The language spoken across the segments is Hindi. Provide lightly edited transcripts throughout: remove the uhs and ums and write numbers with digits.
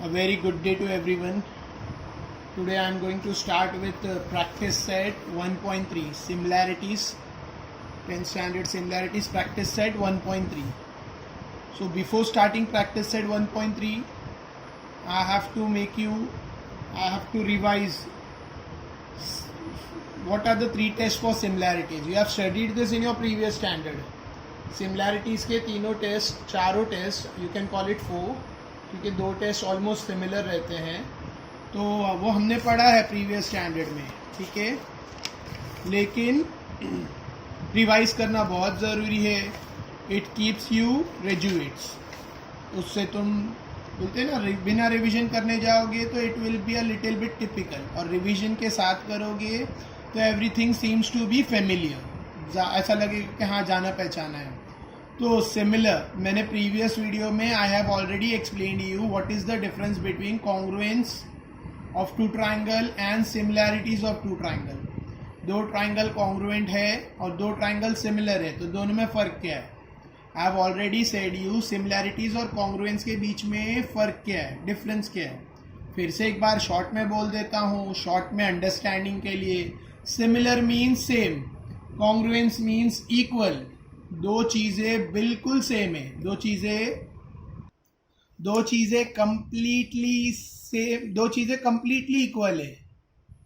A very good day to everyone. Today I am going to start with practice set 1.3 similarities, 10 standard similarities practice set 1.3. So before starting practice set 1.3, I have to revise what are the three tests for similarities. You have studied this in your previous standard. Similarities के तीनों टेस्ट, चारों test, you can call it 4, क्योंकि दो टेस्ट ऑलमोस्ट सिमिलर रहते हैं, तो वो हमने पढ़ा है प्रीवियस स्टैंडर्ड में, ठीक है. लेकिन रिवाइज करना बहुत ज़रूरी है. It keeps you graduates. उससे तुम बोलते हैं ना, बिना रिवीजन करने जाओगे तो it will be a little bit typical, और रिवीजन के साथ करोगे तो everything seems to be familiar. ऐसा लगेगा कि हाँ, जाना पहचाना है. तो सिमिलर, मैंने प्रीवियस वीडियो में I have already explained you what is the difference between congruence of two triangle and similarities of two triangle. दो ट्राइंगल कॉन्ग्रुएंट है और दो ट्राइंगल सिमिलर है, तो दोनों में फ़र्क क्या है? I have already said you similarities और कॉन्ग्रुएंस के बीच में फ़र्क क्या है, डिफरेंस क्या है. फिर से एक बार शॉर्ट में बोल देता हूँ, शॉर्ट में अंडरस्टैंडिंग के लिए. Similar means same, congruence means equal. दो चीज़ें बिल्कुल सेम है, दो चीज़ें कंप्लीटली सेम, दो चीज़ें कंप्लीटली इक्वल है.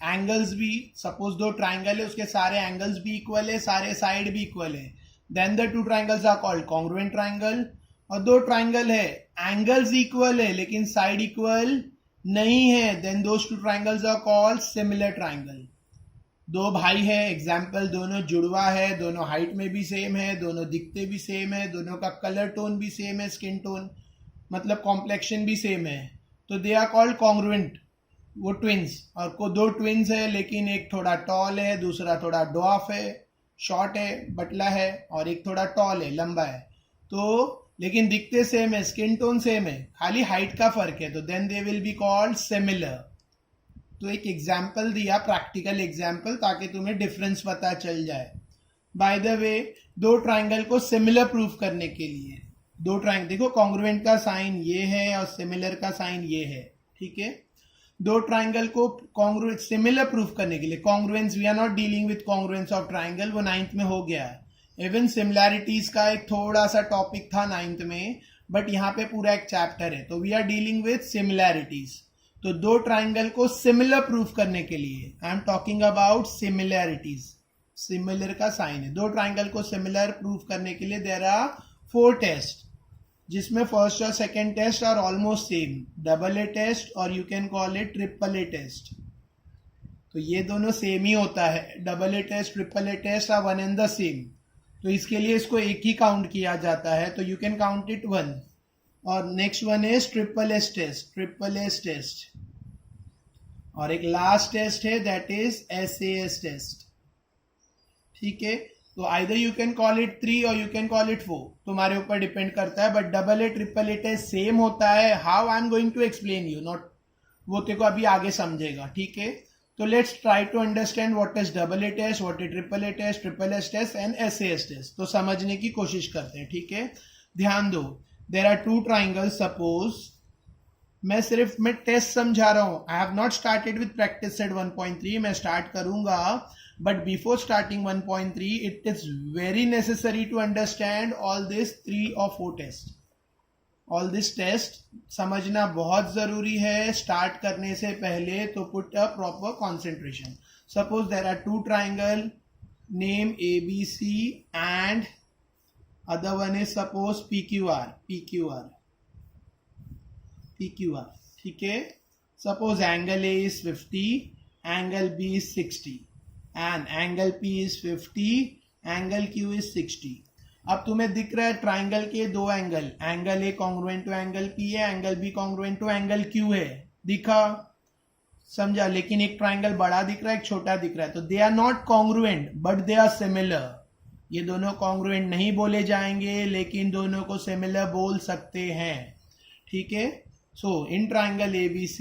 एंगल्स भी, सपोज दो ट्राइंगल है, उसके सारे एंगल्स भी इक्वल है, सारे साइड भी इक्वल है, then the two triangles are called congruent triangle. और दो ट्राइंगल है, एंगल्स इक्वल है लेकिन साइड इक्वल नहीं है, then those two triangles are called similar triangle. दो भाई है, एग्जाम्पल, दोनों जुड़वा है, दोनों हाइट में भी सेम है, दोनों दिखते भी सेम है, दोनों का कलर टोन भी सेम है, स्किन टोन मतलब कॉम्प्लेक्शन भी सेम है, तो दे आर कॉल्ड कॉन्ग्रुएंट. वो ट्विंस, और को दो ट्विंस है लेकिन एक थोड़ा टॉल है, दूसरा थोड़ा ड्वार्फ है, शॉर्ट है, बटला है, और एक थोड़ा टॉल है, लंबा है, तो लेकिन दिखते सेम है, स्किन टोन सेम है, खाली हाइट का फर्क है, तो then they will be called similar. तो एक एग्जाम्पल दिया, प्रैक्टिकल एग्जाम्पल, ताकि तुम्हें डिफरेंस पता चल जाए. बाय द वे, दो ट्राइंगल को सिमिलर प्रूफ करने के लिए, दो ट्राइंगल देखो, कॉन्ग्रुएंट का साइन ये है और सिमिलर का साइन ये है, ठीक है. दो ट्राइंगल को कॉन्ग्रुएंट सिमिलर प्रूफ करने के लिए, congruence, we are not dealing with congruence of triangle, वो 9th में हो गया है. इवन सिमिलैरिटीज का एक थोड़ा सा टॉपिक था 9th में, बट यहाँ पे पूरा एक चैप्टर है, तो we are dealing with similarities. तो दो ट्राइंगल को सिमिलर प्रूफ करने के लिए, I am talking about similarities, similar का साइन है. दो ट्राइंगल को सिमिलर प्रूफ करने के लिए देयर आर 4 टेस्ट, जिसमें फर्स्ट और second test are almost same, double A test और you can call it triple A test. तो ये दोनों सेम ही होता है, double A test, triple A test are one and the same. तो इसके लिए इसको एक ही काउंट किया जाता है, तो यू कैन काउंट इट 1. और next one is triple S test, triple S test. और एक लास्ट टेस्ट है, दैट इज एसएएस टेस्ट, ठीक है. तो either you can call it 3 or you can call it 4, तुम्हारे ऊपर डिपेंड करता है. But double A triple A test same होता है. How I am going to explain you, not वो तेरे को अभी आगे समझेगा, ठीक है. तो let's try to understand what is double A test, what is triple A test, triple S test and SAS test. तो समझने की कोशिश करते हैं, ठीक है. ध्यान दो, there are two triangle. Suppose मैं टेस्ट समझा रहा हूं, I have not started with practice set 1.3, मैं स्टार्ट करूंगा, but before starting 1.3 it is very necessary to understand all this 3 or 4 test. All this test समझना बहुत जरूरी है स्टार्ट करने से पहले, तो put a proper concentration. Suppose there are two triangle, name ABC and other one is suppose PQR, ठीक है. Suppose angle A is 50, angle B is 60, and angle P is 50, angle Q is 60. अब तुम्हें दिख रहा है ट्राइंगल के दो angle, angle A congruent to angle P है, angle B congruent to angle Q है, दिखा, समझा. लेकिन एक ट्राइंगल बड़ा दिख रहा है, एक छोटा दिख रहा है, तो they are not congruent but they are similar. ये दोनों कॉन्ग्रुएंट नहीं बोले जाएंगे, लेकिन दोनों को सिमिलर बोल सकते हैं, ठीक है. So in triangle ABC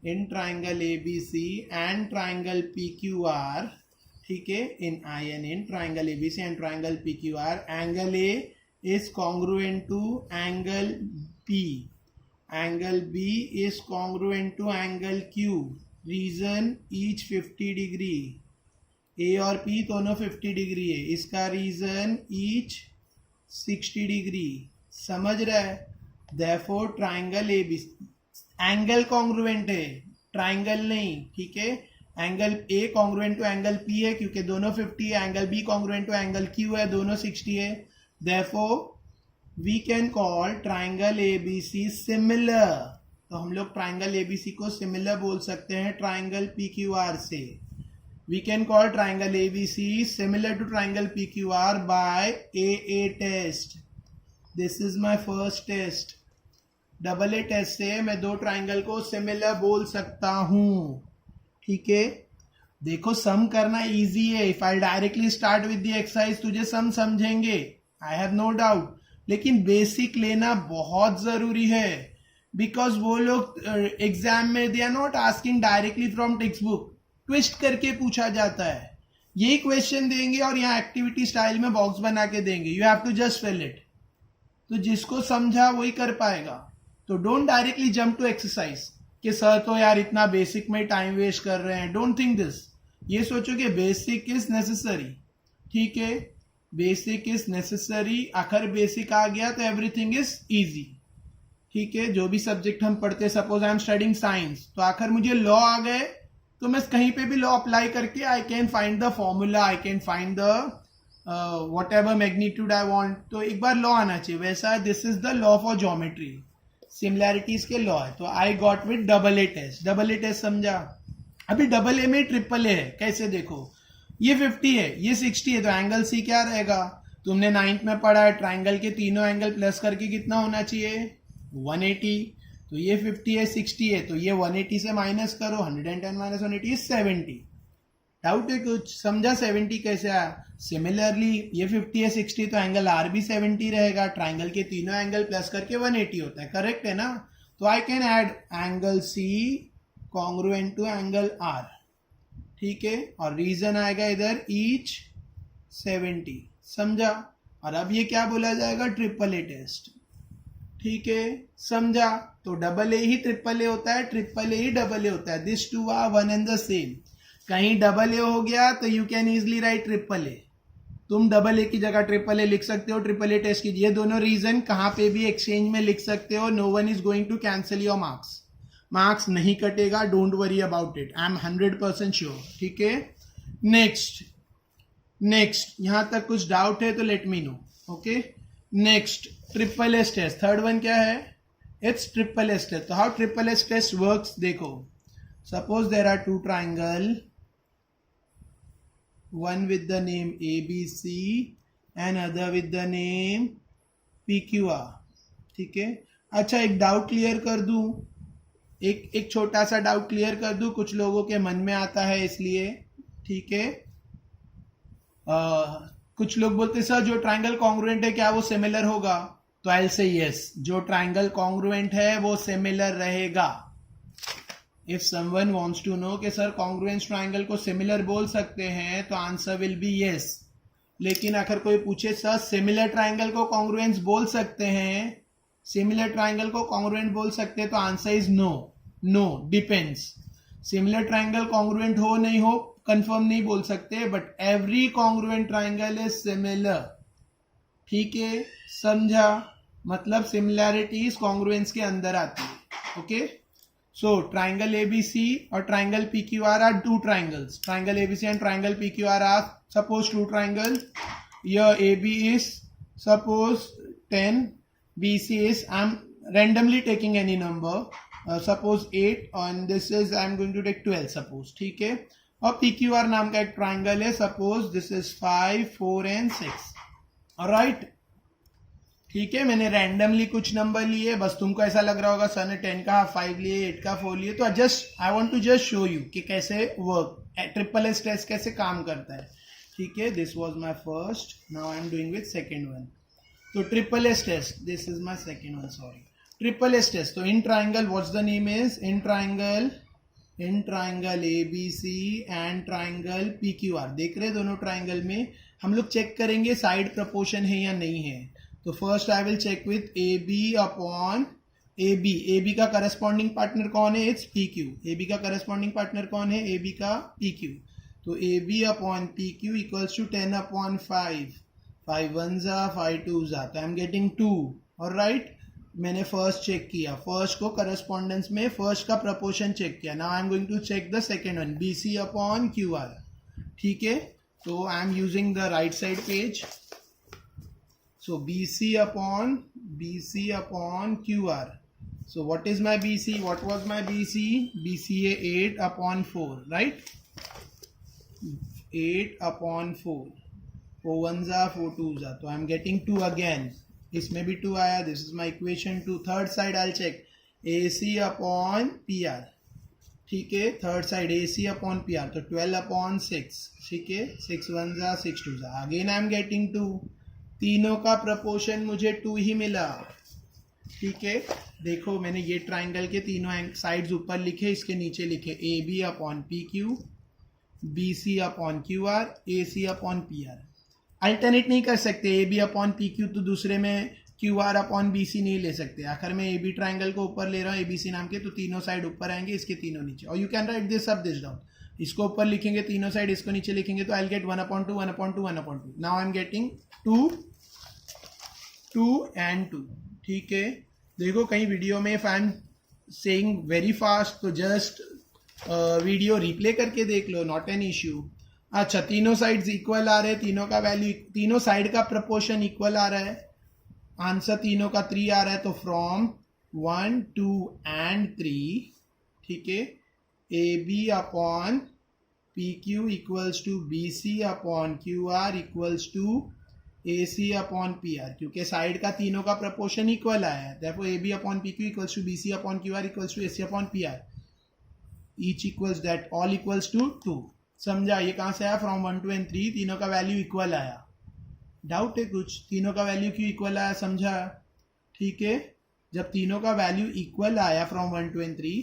and triangle PQR, ठीक है, in triangle ABC and triangle PQR, angle A is congruent to angle P angle B is congruent to angle Q, reason each 50 degree, A और पी दोनों 50 डिग्री है, इसका रीजन ईच 60 डिग्री, समझ रहा है? Therefore triangle A B, angle congruent है, ट्राइंगल नहीं, ठीक है? Angle A congruent to angle P है क्योंकि दोनों 50 है, angle B congruent to angle Q है, दोनों 60 है, therefore we can call triangle ABC similar. तो हम लोग ट्राइंगल एबीसी को सिमिलर बोल सकते हैं ट्राइंगल पीक्यूआर से। We can call triangle ABC similar to triangle PQR by a test. This is my first test. Double A test से मैं दो ट्राइंगल को सिमिलर बोल सकता हूं, ठीक है? देखो सम करना इजी है। If I directly start with the exercise तुझे सम समझेंगे, आई हैव नो डाउट, लेकिन बेसिक लेना बहुत जरूरी है, बिकॉज वो लोग एग्जाम में they are not asking directly from text book, twist करके पूछा जाता है। यही क्वेश्चन देंगे और यहाँ एक्टिविटी स्टाइल में बॉक्स बना के देंगे, you have to just fill it. तो जिसको समझा वही कर पाएगा। तो don't directly jump to exercise कि सर तो यार इतना बेसिक में टाइम वेस्ट कर रहे हैं, डोंट थिंक दिस। ये सोचो कि बेसिक इज नेसेसरी, ठीक है? बेसिक इज नेसेसरी, आखिर बेसिक आ गया तो एवरीथिंग इज इजी, ठीक है? जो भी सब्जेक्ट हम पढ़ते, suppose I am studying science, तो आखिर मुझे लॉ आ गए तो मैं कहीं पे भी लॉ अप्लाई करके I can find the formula, I can find the whatever magnitude I want. तो एक बार लॉ आना चाहिए, वैसा this is the law for geometry, similarities के लॉ है। तो I got with double A test. Double A test समझा? अभी डबल ए में ट्रिपल ए है, कैसे देखो, ये 50 है, ये 60 है, तो एंगल सी क्या रहेगा? तुमने 9th में पढ़ा है, ट्राइंगल के तीनों एंगल प्लस करके कितना होना चाहिए? 180। तो ये 50 है, 60 है, तो ये 180 से माइनस करो, 110 माइनस 180 इज 70। डाउट है कुछ? समझा 70 कैसे आया? सिमिलरली ये 50 है, 60, तो एंगल आर भी 70 रहेगा, ट्राइंगल के तीनों एंगल प्लस करके 180 होता है, करेक्ट है ना? तो I can add angle C congruent to angle R, ठीक है? और रीजन आएगा इधर ईच 70, समझा? और अब ये क्या बोला जाएगा? ट्रिपल ए टेस्ट, ठीक है? समझा? तो double A he triple A होता है, triple A he double A होता है, this two are one and the same. कहीं डबल ए हो गया तो you can easily write triple A, तुम डबल ए की जगह ट्रिपल ए लिख सकते हो, ट्रिपल ए टेस्ट कीजिए। दोनों रीजन कहां पे भी एक्सचेंज में लिख सकते हो, no one is going to cancel your marks, marks नहीं कटेगा, don't worry about it, I am 100% sure, ठीक है? नेक्स्ट यहां तक कुछ डाउट है तो let me know, okay? Next triple S test, third one क्या है? It's triple S test. तो how triple S test works देखो, suppose there are two triangle, one with the name ABC and other with the name PQR, ठीक है? अच्छा, एक डाउट क्लियर कर दूं, एक छोटा सा डाउट क्लियर कर दूं, कुछ लोगों के मन में आता है इसलिए, ठीक है? कुछ लोग बोलते सर जो ट्राइंगल कॉन्ग्रुएंट है क्या वो सिमिलर होगा? तो आई विल से यस, जो ट्राइंगल कॉन्ग्रुएंट है वो सिमिलर रहेगा। If someone wants to know कि सर कॉन्ग्रुएंस ट्राइंगल को सिमिलर बोल सकते हैं, तो आंसर विल बी यस। लेकिन अगर कोई पूछे सर सिमिलर ट्राइंगल को कॉन्ग्रुएंस बोल सकते हैं, सिमिलर ट्राइंगल को कॉन्ग्रुएंट बोल सकते हैं, तो answer is no. No, depends. Similar triangle congruent हो नहीं हो कंफर्म नहीं बोल सकते, but every congruent triangle is similar, ठीक है? समझा? मतलब सिमिलैरिटीज कॉन्ग्रुएंस के अंदर आती है, okay? So triangle ABC or triangle PQR are two triangles. Triangle ABC and triangle PQR are suppose two triangle. Here AB is suppose 10, BC is, I'm randomly taking any number. Suppose 8 and this is I'm going to take 12 suppose, ठीक है? और PQR नाम का एक triangle है, suppose this is 5, 4 and 6. Alright? ठीक है, मैंने रैंडमली कुछ नंबर लिए, बस तुमको ऐसा लग रहा होगा सर ने 10 का 5 लिए, 8 का 4 लिए, तो just I want to just show you कि कैसे वर्क ट्रिपल एस टेस्ट कैसे काम करता है, ठीक है? This was my first, now I am doing with second one. तो triple S test, this is my second one, sorry. Triple S test, तो in triangle what's the name is? In triangle ABC and triangle PQR, देख रहे दोनों ट्राइंगल में हम लोग चेक करेंगे साइड प्रपोर्शन है या नहीं है। तो first I will check with AB upon A B का करस्पॉन्डिंग पार्टनर कौन है? It's P Q. A B का करस्पॉन्डिंग पार्टनर कौन है? ए बी का पी क्यू. तो A B upon P Q equals to 10 upon 5. 5 1 जा 5 2 जा, तो आई एम गेटिंग 2. और राइट, मैंने फर्स्ट चेक किया, फर्स्ट को करस्पॉन्डेंस में फर्स्ट का प्रपोर्शन चेक किया. Now I am going to check the second one, B C upon Q R. ठीक है, तो I am using the right side page. So BC upon QR. So what is my BC? What was my BC? BC है 8 upon 4, right? 8 upon 4. 4 1 जा 4 2 जा, तो I am getting 2 again. इसमें भी 2 आया. This is my equation 2. Third side I'll check AC upon PR. ठीक है, third side AC upon PR, तो 12 upon 6. ठीक है, 6 1 जा 6 2 जा. Again I am getting 2. तीनों का प्रपोर्शन मुझे 2 ही मिला. ठीक है, देखो मैंने ये ट्राइंगल के तीनों साइड्स ऊपर लिखे, इसके नीचे लिखे A B upon P Q, B C upon Q R, A C upon P R. Alternate नहीं कर सकते, A B upon P Q तो दूसरे में Q R upon B C नहीं ले सकते. आखिर में ए बी ट्राइंगल को ऊपर ले रहा हूँ, ए बी सी नाम के, तो तीनों साइड ऊपर आएंगे, इसके तीनों नीचे. और you can right this up this down. इसको ऊपर लिखेंगे तीनों साइड, इसको नीचे लिखेंगे, तो I will get 1 upon 2 1 upon 2 1 upon 2. Now I am getting 2 and 2. ठीक है, देखो कहीं वीडियो में if I am saying very fast तो जस्ट वीडियो रिप्ले करके देख लो, नॉट एन इश्यू. अच्छा, तीनों साइड्स इक्वल आ रहे हैं, तीनों का वैल्यू, तीनों साइड का प्रपोर्शन इक्वल आ रहा है. आंसर तीनों का 3 आ रहा है, तो फ्रॉम 1 2 and 3. ठीक है, A B upon P Q equals to B C upon Q R equals to A C upon P R, क्योंकि साइड का तीनों का प्रपोर्शन इक्वल आया है. Therefore A B upon P Q equals to B C upon Q R equals to A C upon P R. Each equals that, all equals to 2. समझा? ये कहाँ से आया? फ्रॉम 1 2 and 3 तीनों का वैल्यू इक्वल आया. डाउट है कुछ? तीनों का वैल्यू क्यों इक्वल आया, समझा? ठीक है, जब तीनों का वैल्यू इक्वल आया फ्रॉम 1 2 and 3,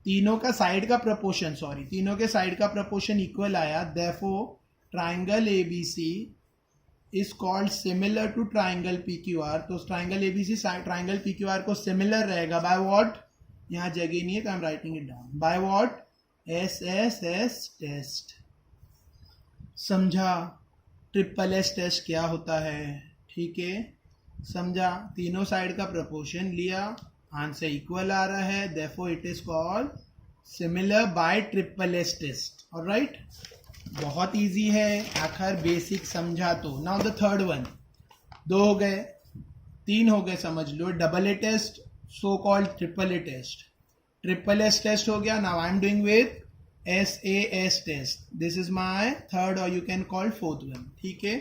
तीनों का साइड का प्रपोर्शन, तीनों के साइड का प्रपोर्शन इक्वल आया. Therefore triangle A B C is called similar to triangle PQR. तो triangle ABC triangle PQR को similar रहेगा by what? यहाँ जगह नहीं है तो I'm writing it down. by what? SSS test. समझा? ट्रिपल एस टेस्ट क्या होता है? ठीक है, समझा? तीनों साइड का प्रपोर्शन लिया, आंसर इक्वल आ रहा है, therefore it is called similar by triple S test. Alright, बहुत इजी है, आखिर बेसिक समझा तो. Now the third one. 2 हो गए, 3 हो गए, समझ लो. Double A test, so called triple A test. Triple S test हो गया. Now I am doing with SAS test. This is my third और you can call fourth one. ठीक है,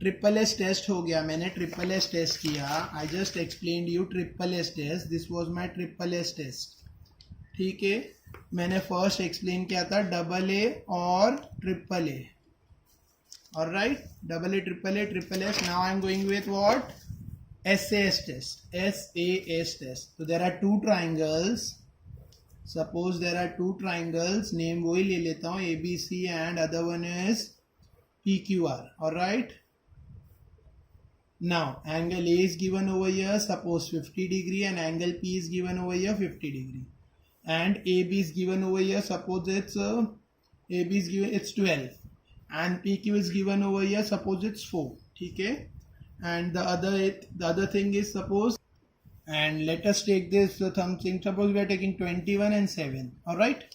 ट्रिपल एस टेस्ट हो गया. मैंने ट्रिपल एस टेस्ट किया. I just explain you triple S test. This was my triple S test. ठीक है, मैंने फर्स्ट एक्सप्लेन किया था डबल ए और triple A. Alright, double A triple S. Now I am going with what? SAS test. SAS test. तो there are 2 triangles. Suppose there are 2 triangles, name वही ले लेता हूँ, ABC and other one is PQR. Alright, now angle A is given over here, suppose 50 degree, and angle P is given over here 50 degree, and AB is given over here, suppose it's AB is given, it's 12, and PQ is given over here, suppose it's 4. ठीक है, and the other thing is, suppose, and let us take this something, suppose we are taking 21 and 7. all right,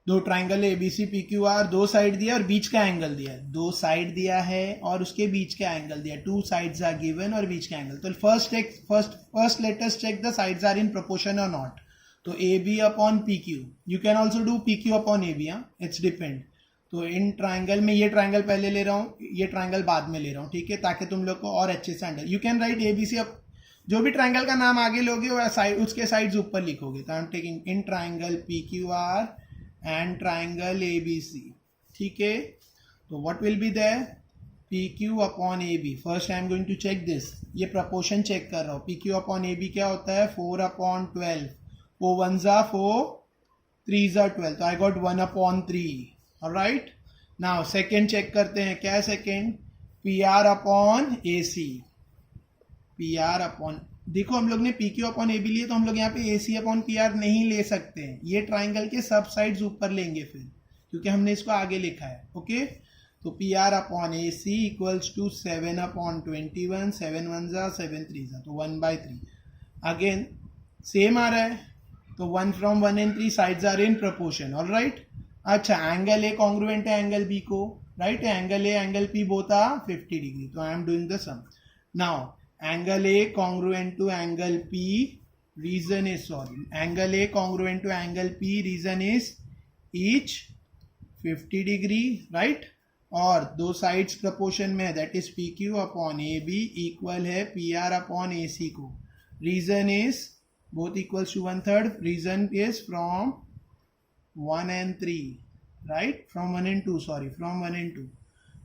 2 triangle ABC PQR, 2 side दिया और बीच का एंगल दिया. 2 साइड दिया है और उसके बीच का एंगल दिया. 2 साइड्स आर गिवन और बीच का एंगल. तो first let us check the sides are in proportion or not. तो AB upon PQ, you can also do PQ upon AB. It's depend. तो इन ट्राइंगल में ये ट्राइंगल पहले ले रहा हूँ, ये ट्राइंगल बाद में ले रहा हूँ. ठीक है, ताकि तुम लोग को और अच्छे से under. You can right ABC. जो भी ट्राइंगल का नाम आगे लोगे उसके साइड्स ऊपर लिखोगे. तो I am taking in triangle PQR and triangle ABC. ठीक है, तो what will be there? PQ upon AB. First I am going to check this. ये proportion check कर रहा हूँ. PQ upon AB क्या होता है? 4 upon 12. 4 1s are 4, 3s are 12. तो I got 1 upon 3. Alright. Now second check करते हैं. क्या है second? PR upon AC. PR upon देखो हम लोग ने P Q upon A B लिए, तो हम लोग यहाँ पे A C upon P R नहीं ले सकते हैं, ये ट्राइंगल के सब साइड्स ऊपर लेंगे फिर, क्योंकि हमने इसको आगे लिखा है. ओके, तो P R upon A C equals to 7 upon 21, 7 1 जा 7 3 जा, तो 1/3. अगेन सेम आ रहा है, तो 1 from 1 and 3 sides are in proportion. All right. अच्छा, एंगल ए कॉन्ग्रुएंट है एंगल बी को, right. Angle A angle P both are 50 degree. तो I am doing the sum now. Angle A congruent to angle P, reason is, angle A congruent to angle P, reason is each 50 degree, right. और दो साइड्स प्रपोर्शन में है, that is P Q upon A B equal है P R upon A C को. Reason is both equals to 1/3. Reason is from 1 and 3, right. From 1 and 2, sorry, from 1 and 2.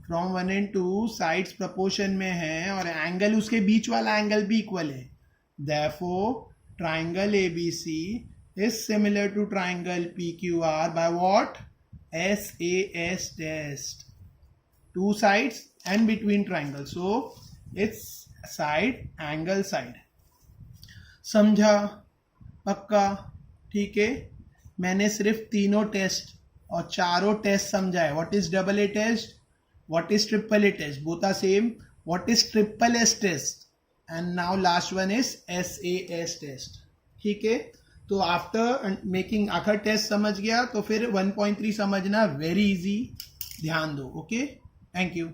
From 1 and 2 sides proportion में है और एंगल उसके बीच वाला एंगल भी इक्वल है. Therefore triangle ABC is similar to triangle PQR by what? SAS test. Two sides and between triangle, so it's side angle side. समझा? पक्का? ठीक है. मैंने सिर्फ तीनों टेस्ट और चारों टेस्ट समझा है. What is double A test? What is triple A test? Both are same. What is triple S test? And now last one is SAS test. ठीक है. तो आफ्टर मेकिंग आखिर टेस्ट समझ गया तो फिर 1.3 समझना वेरी इजी. ध्यान दो. Okay, thank you.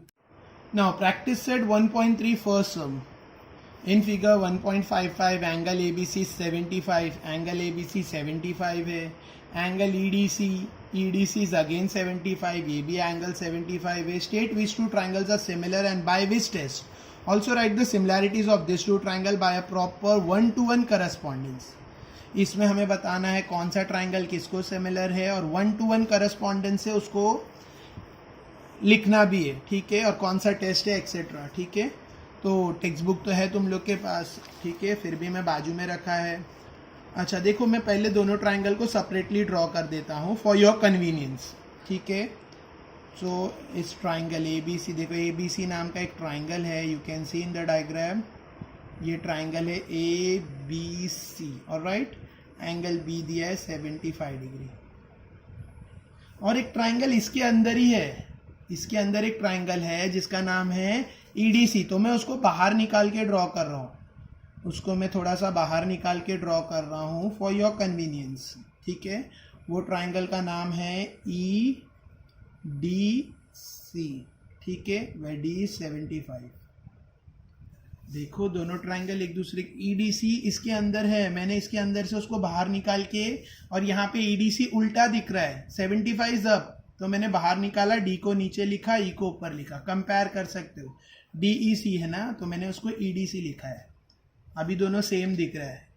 Now practice set 1.3 first sum. In figure 1.55 angle ABC 75, angle ABC 75 है. एंगल EDC is again 75, ये भी एंगल 75 है. State which two triangles are similar and by which test. Also write the similarities of this two triangle by a proper 1-to-1 correspondence. इसमें हमें बताना है कौन सा ट्राइंगल किसको सिमिलर है और 1-to-1 correspondence से उसको लिखना भी है. ठीक है. और कौन सा टेस्ट है एक्सेट्रा. ठीक है. तो टेक्स्ट बुक तो है तुम लोग के पास. ठीक है. फिर भी मैं बाजू में रखा है. अच्छा देखो, मैं पहले दोनों ट्राइंगल को सेपरेटली ड्रॉ कर देता हूँ फॉर योर कन्वीनियंस. ठीक है. सो इस ट्राइंगल ABC, देखो ABC नाम का एक ट्राइंगल है. You can see in the diagram, ये ट्राइंगल है ABC. ऑलराइट. एंगल B दिया है 75 डिग्री. और एक ट्राइंगल इसके अंदर ही है. इसके अंदर एक ट्राइंगल है जिसका नाम है EDC. तो मैं उसको बाहर निकाल के ड्रॉ कर रहा हूँ. उसको मैं थोड़ा सा बाहर निकाल के ड्रॉ कर रहा हूँ फॉर योर कन्वीनियंस. ठीक है. वो ट्राइंगल का नाम है EDC. ठीक है. वह D 75. देखो दोनों ट्राइंगल एक दूसरे. EDC इसके अंदर है, मैंने इसके अंदर से उसको बाहर निकाल के, और यहाँ पे EDC उल्टा दिख रहा है. 75 अप, तो मैंने बाहर निकाला, D को नीचे लिखा, E को ऊपर लिखा. कंपेयर कर सकते हो. DEC है ना, तो मैंने उसको EDC लिखा है. अभी दोनों सेम दिख रहा है.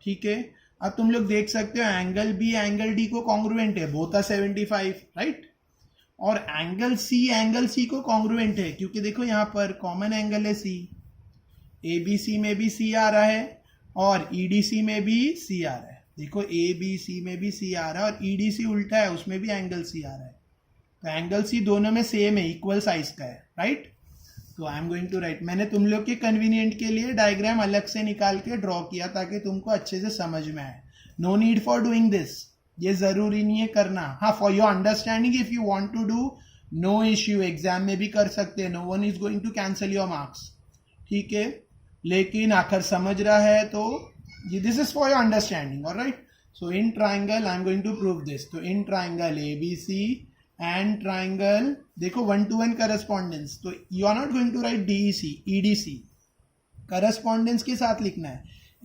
ठीक है. अब तुम लोग देख सकते हो एंगल B एंगल D को कॉन्ग्रुएंट है, बोथ आर 75, राइट. और एंगल C को कॉन्ग्रुएंट है, क्योंकि देखो यहाँ पर कॉमन एंगल है C. ABC में भी C आ रहा है और EDC में भी C आ रहा है. देखो ABC में भी C आ रहा है और EDC उल्टा है, उसमें भी एंगल C आ रहा है. तो एंगल C दोनों में सेम है, इक्वल साइज का है, राइट. तो I am going to write. मैंने तुम लोग के कन्वीनियंट के लिए डायग्राम अलग से निकाल के ड्रॉ किया ताकि तुमको अच्छे से समझ में आए. No need for doing this, ये जरूरी नहीं है करना. हाँ, for your understanding if you want to do, no issue. Exam में भी कर सकते हैं. No one is going to cancel your marks. ठीक है. लेकिन आखिर समझ रहा है तो this is for your understanding. Alright. So in triangle I am going to prove this. तो in triangle ABC and triangle, देखो 1-to-1 करस्पॉन्डेंस, तो you are not going to write DEC EDC. Correspondence के साथ लिखना है.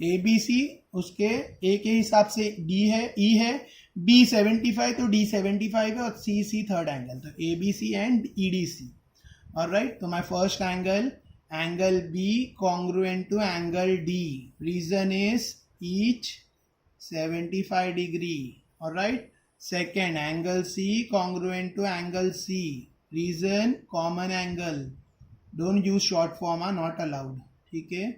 ABC उसके A के हिसाब से D है, E है, B 75 तो D 75 है और C थर्ड एंगल. तो ABC एंड EDC. ऑलराइट. तो my first angle B congruent to angle D. Reason is each 75 degree. Alright. Second, angle C congruent to angle C. Reason, common angle. Don't use short form, not allowed. ठीक है.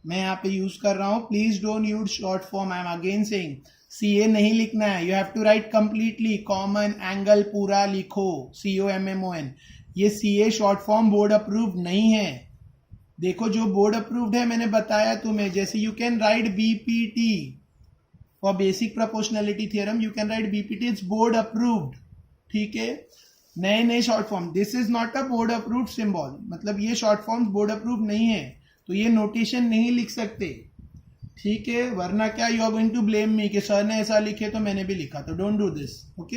मैं यहाँ पे यूज कर रहा हूँ. Please don't use short form. I am again saying CA नहीं लिखना है. You have to write completely common angle पूरा लिखो. COMMON. ये CA short form board approved नहीं है. देखो जो बोर्ड अप्रूव्ड है मैंने बताया तुम्हें, जैसे you can right BPT for basic proportionality theorem, you can right BPT, it's board approved, ठीक है। नए नए short form, this is not a board approved symbol, मतलब ये शॉर्ट फॉर्म्स बोर्ड अप्रूव्ड नहीं है, तो ये नोटेशन नहीं लिख सकते, ठीक है। वरना क्या, you are going to blame me कि सर ने ऐसा लिखे तो मैंने भी लिखा, तो don't do this, okay.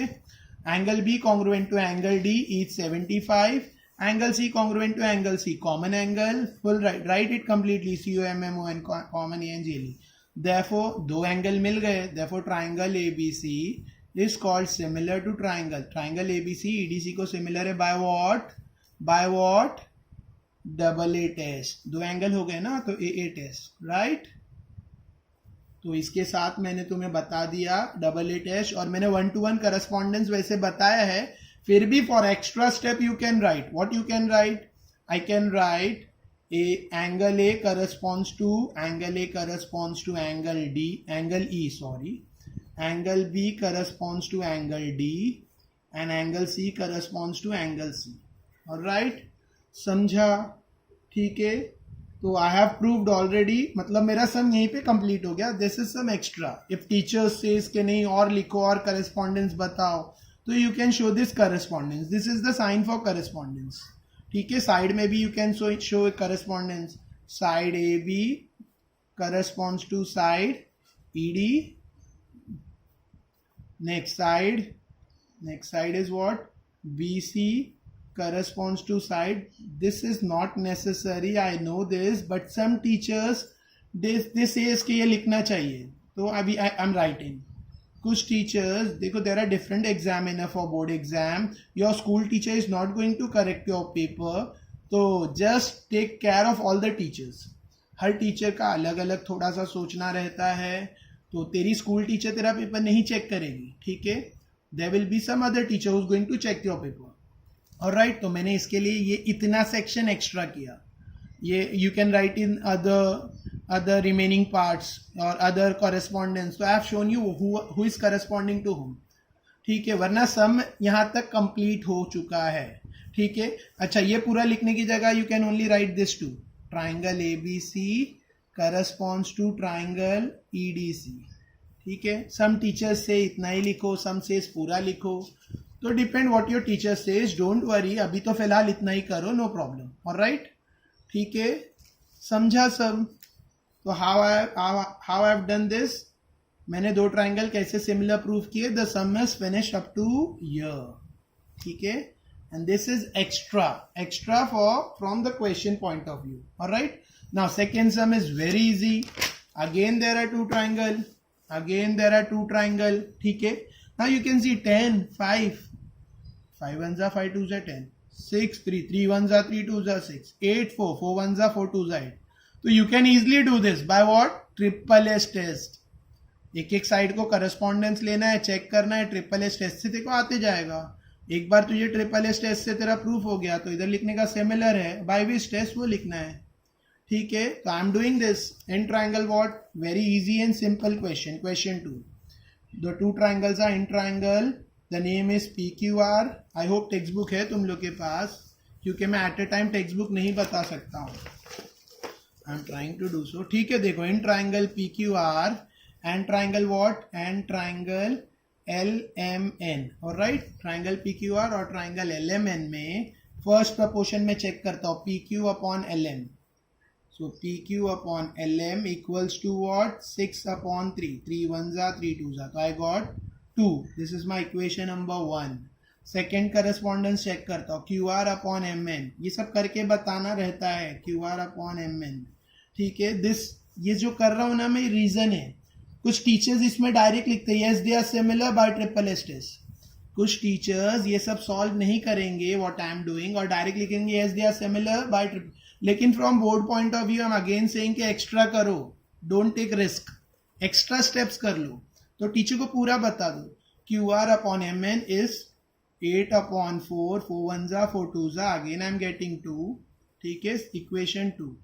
Angle B congruent to angle D is 75, angle C congruent to angle C, common angle, full write it completely, COMMON common ENGLE, therefore दो एंगल मिल गए, therefore triangle ABC is called similar to triangle, triangle ABC EDC को सिमिलर है by what, double A test, दो एंगल हो गए ना, तो AA टेस्ट, राइट। तो इसके साथ मैंने तुम्हें बता दिया डबल ए टेस्ट, और मैंने 1-to-1 करस्पॉन्डेंस वैसे बताया है, फिर भी for extra step you can right, what you can right, I can write angle A corresponds to angle D, angle E, sorry, angle B corresponds to angle D, and angle C corresponds to angle C, alright, समझा, ठीक है। तो आई हैव प्रूव्ड ऑलरेडी, मतलब मेरा सम यहीं पे कंप्लीट हो गया, this is some extra, if teachers says के नहीं और लिखो और करस्पॉन्डेंस बताओ, तो you can show this correspondence, this is the sign for correspondence, ठीक है। साइड में भी you can show correspondence, side A B corresponds to side ED, next side is what, BC corresponds to side, this is not necessary, I know this, but some teachers this says कि ये लिखना चाहिए, तो अभी I am writing, कुछ टीचर्स देखो, there are different examiner for board exam, your school teacher is not going to correct your paper, तो just take care of all the teachers, हर टीचर का अलग अलग थोड़ा सा सोचना रहता है, तो तेरी स्कूल टीचर तेरा पेपर नहीं चेक करेगी, ठीक है, there will be some other teacher who is going to check your paper, alright. तो मैंने इसके लिए ये इतना सेक्शन एक्स्ट्रा किया, ये you can write in other remaining parts or other correspondence, so I have shown you who is corresponding to whom, ठीक है, वरना सम यहाँ तक कंप्लीट हो चुका है, ठीक है। अच्छा, ये पूरा लिखने की जगह you can only write this two, triangle ABC corresponds to triangle EDC, ठीक है। सम टीचर्स से इतना ही लिखो, सम से पूरा लिखो, तो depend what your teacher says, don't worry, अभी तो फिलहाल इतना ही करो, नो प्रॉब्लम, ऑलराइट, ठीक है, समझा सब। तो how I have done this, मैंने दो ट्राइंगल कैसे सिमिलर प्रूव किए, the sum is finish up to here, ठीक है, and this is extra for from the question point of view, alright. Now second sum is very easy, again there are two triangle, ठीक है। Now you can see 10, 5 1s are 5 2s are 10, 6 3 3 1s are 3 2s are 6, 8 4 4 1s are 4 2s are 8, तो you can easily do this by what, triple S test, एक एक साइड को करस्पॉन्डेंस लेना है, चेक करना है, ट्रिपल एस टेस्ट से देखो आते जाएगा, एक बार तुझे ट्रिपल एस टेस्ट से तेरा प्रूफ हो गया, तो इधर लिखने का सिमिलर है, बाय विच टेस्ट वो लिखना है, ठीक है। तो I am doing this in triangle what, very easy and simple question 2, the two triangles are in triangle, the name is PQR, I hope text book है तुम लोग के पास, क्योंकि मैं at a time text book नहीं बता सकता हूँ, I am trying to do so, ठीक है। देखो, in triangle PQR and triangle what, and triangle LMN, alright, triangle PQR और ट्राइंगल LMN में फर्स्ट प्रपोर्शन में चेक करता हूँ, PQ upon LM, so PQ upon LM equals to what, 6/3, 3 1s are 3 2s are, तो I got 2, this is my equation number 1। Second correspondence check करता हूँ, QR अपॉन MN, ये सब करके बताना रहता है, QR अपॉन MN, ठीक है। दिस ये जो कर रहा हूँ ना मैं, रीजन है, कुछ टीचर्स इसमें डायरेक्ट लिखते हैं yes they are similar by triple S test, कुछ टीचर्स ये सब सॉल्व नहीं करेंगे व्हाट आई एम डूइंग और डायरेक्ट लिखेंगे yes they are similar by triple, लेकिन from board point of view I am again saying कि एक्स्ट्रा करो, don't take risk, extra steps कर लो, तो टीचर को पूरा बता दो, QR upon MN is 8/4, 4 1s are 4 2s are, again I am getting 2, ठीक है, इक्वेशन 2,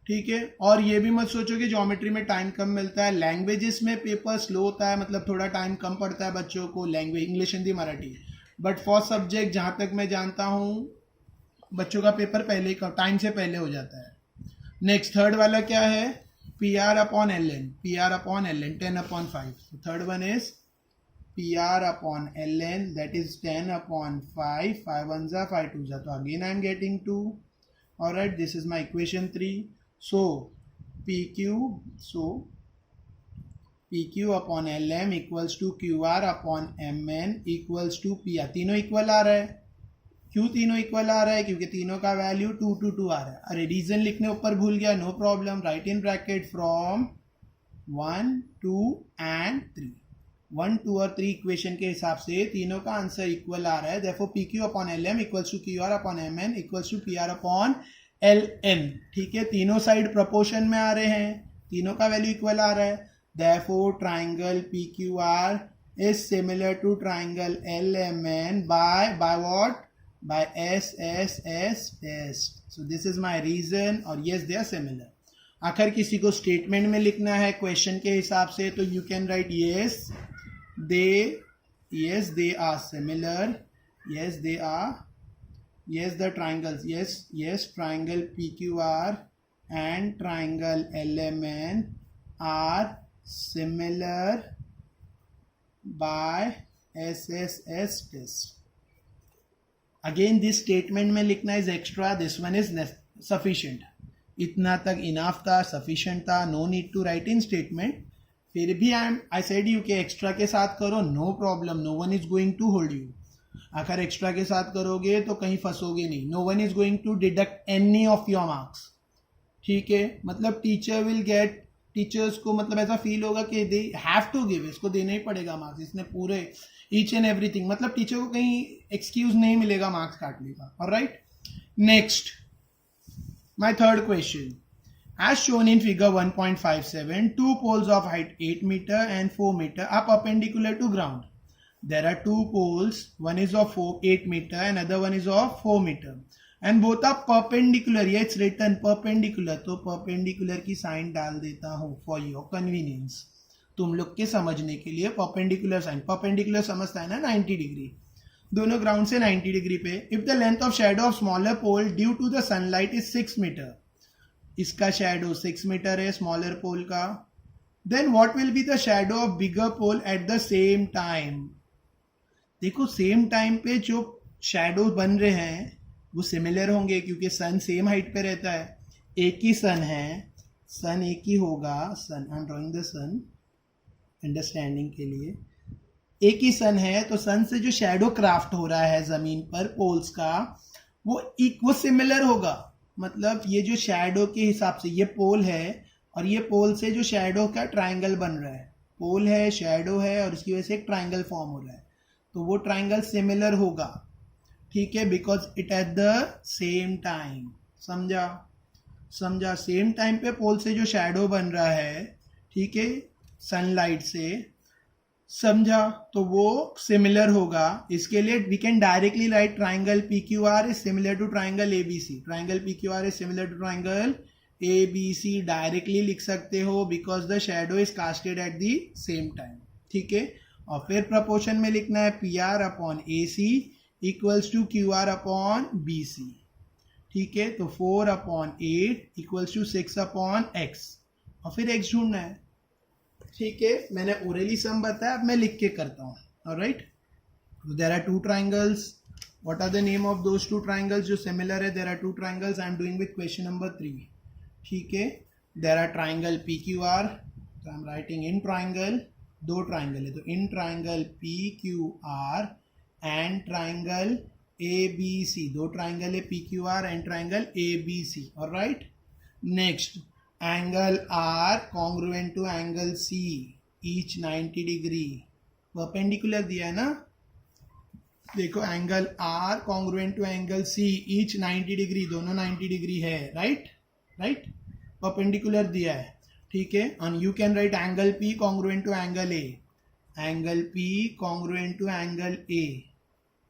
ठीक है। और ये भी मत सोचो कि ज्योमेट्री में टाइम कम मिलता है, लैंग्वेजेस में पेपर स्लो होता है, मतलब थोड़ा टाइम कम पड़ता है बच्चों को, language English Hindi Marathi, but for subject जहाँ तक मैं जानता हूँ बच्चों का पेपर पहले टाइम से पहले हो जाता है, नेक्स्ट थर्ड वाला क्या है, P R upon L N, P R upon L N 10/5. Third one is P R upon L N, that is 10/5. 5 1 जा 5 2 जा, तो again I am getting 2. Alright, this is my equation 3. So P Q upon L M equals to Q R upon M N equals to P R. तीनों इक्वल आ रहा है. क्यों तीनों इक्वल आ रहा है? क्योंकि तीनों का वैल्यू 2 2 2 आ रहा है. अरे रीजन लिखने ऊपर भूल गया, no problem. Write in bracket from 1 2 and 3. 1 2 और 3 इक्वेशन के हिसाब से तीनों का आंसर इक्वल आ रहा है. Therefore P Q upon L M equals to Q R upon M N equals to P R upon L N. ठीक है, तीनों साइड प्रपोर्शन में आ रहे हैं, तीनों का वैल्यू इक्वल आ रहा है. Therefore triangle P Q R is similar to triangle L M N by what? by S. So this is my reason. और yes they are similar. आखिर किसी को स्टेटमेंट में लिखना है क्वेश्चन के हिसाब से, तो you can write yes they are similar. Yes they are. Yes the triangles. Yes triangle PQR and triangle LMN are similar by SSS test. Again this statement में लिखना is extra, this one is sufficient. इतना तक इनाफ था, सफिशिएंट था, no need to write in statement. फिर भी आई सेड यू के एक्स्ट्रा के साथ करो, no problem, no one is going to hold you. अगर एक्स्ट्रा के साथ करोगे तो कहीं फंसोगे नहीं. No one is going to deduct any of your marks. ठीक है, मतलब टीचर्स को मतलब ऐसा फील होगा कि दे हैव टू गिव, इसको देना ही पड़ेगा मार्क्स, इसने पूरे ईच एंड एवरीथिंग, मतलब टीचर को कहीं एक्सक्यूज नहीं मिलेगा मार्क्स काटने का. Alright, next my third question. As shown in figure 1.57, two poles of height 8 meter and 4 meter are perpendicular to ground. There are two poles, one is of 8 meter and other one is of 4 meter. And both are perpendicular. Yeah, it's written perpendicular. तो perpendicular की साइन डाल देता हूं for your convenience. तुम लोग के समझने के लिए परपेंडिकुलर साइन, परपेंडिकुलर समझता है ना 90 डिग्री, दोनों ग्राउंड से 90 डिग्री पे. If the length of shadow of smaller pole due to the sunlight is 6 metre, इसका शैडो 6 मीटर है स्मॉलर पोल का, then what will be the shadow of bigger pole at the same time. देखो सेम टाइम पे जो शैडो बन रहे हैं वो सिमिलर होंगे क्योंकि सन सेम हाइट पे रहता है. एक ही सन है, सन एक ही होगा. Sun, I am drawing the sun understanding के लिए. एक ही सन है तो सन से जो शैडो क्राफ्ट हो रहा है जमीन पर पोल्स का वो सिमिलर होगा. मतलब ये जो शैडो के हिसाब से ये पोल है और ये पोल से जो शैडो का ट्राइंगल बन रहा है, पोल है, शैडो है और इसकी वजह से एक ट्राइंगल फॉर्म हो रहा है, तो वो ट्राइंगल सिमिलर होगा. ठीक है, because it at the same time. समझा? सेम टाइम पे पोल से जो शैडो बन रहा है, ठीक है, सनलाइट से, समझा, तो वो सिमिलर होगा. इसके लिए we can directly write triangle P Q R is similar to triangle A B C. Triangle P Q R is similar to triangle A B C directly लिख सकते हो because the shadow is casted at the same time. ठीक है, और फिर प्रपोर्शन में लिखना है P R upon A C equals to Q R upon B C. ठीक है, तो 4/8 इक्वल्स टू 6/x और फिर x ढूंढना है. ठीक है, मैंने ओरली सम बताया, अब मैं लिख के करता हूँ. Alright, there are two triangles. What are the name of those two triangles जो सिमिलर है? There are two triangles. I am doing with question number 3. ठीक है, there are triangle P Q R, तो I am writing in triangle. दो ट्राइंगल है तो in triangle P Q R and triangle A B C. दो ट्राइंगल है P Q R and triangle A B C. Alright, next angle R congruent to angle C, each 90 degree. Perpendicular दिया है ना, देखो angle R congruent to angle C, each 90 degree, दोनों 90 डिग्री है. राइट, परपेंडिकुलर दिया है. ठीक है, और you can write angle P congruent to angle A, angle P congruent to angle A.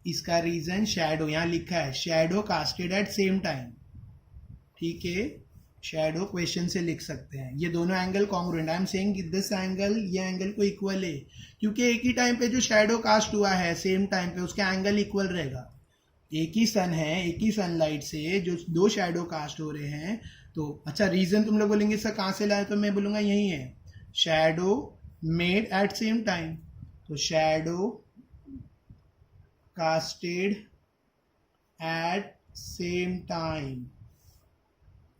इसका रीजन शैडो, यहाँ लिखा है shadow casted at same time. ठीक है, शैडो क्वेश्चन से लिख सकते हैं. ये दोनों angle congruent, I am saying this angle ये एंगल को इक्वल है क्योंकि एक ही टाइम पे जो शैडो कास्ट हुआ है सेम टाइम पे उसका एंगल इक्वल रहेगा. एक ही सन है, एक ही सनलाइट से जो दो शैडो कास्ट हो रहे हैं तो अच्छा, रीजन तुम लोग बोलेंगे सर कहाँ से लाए, तो मैं बोलूँगा यही है, shadow made at same time. तो shadow casted at same time,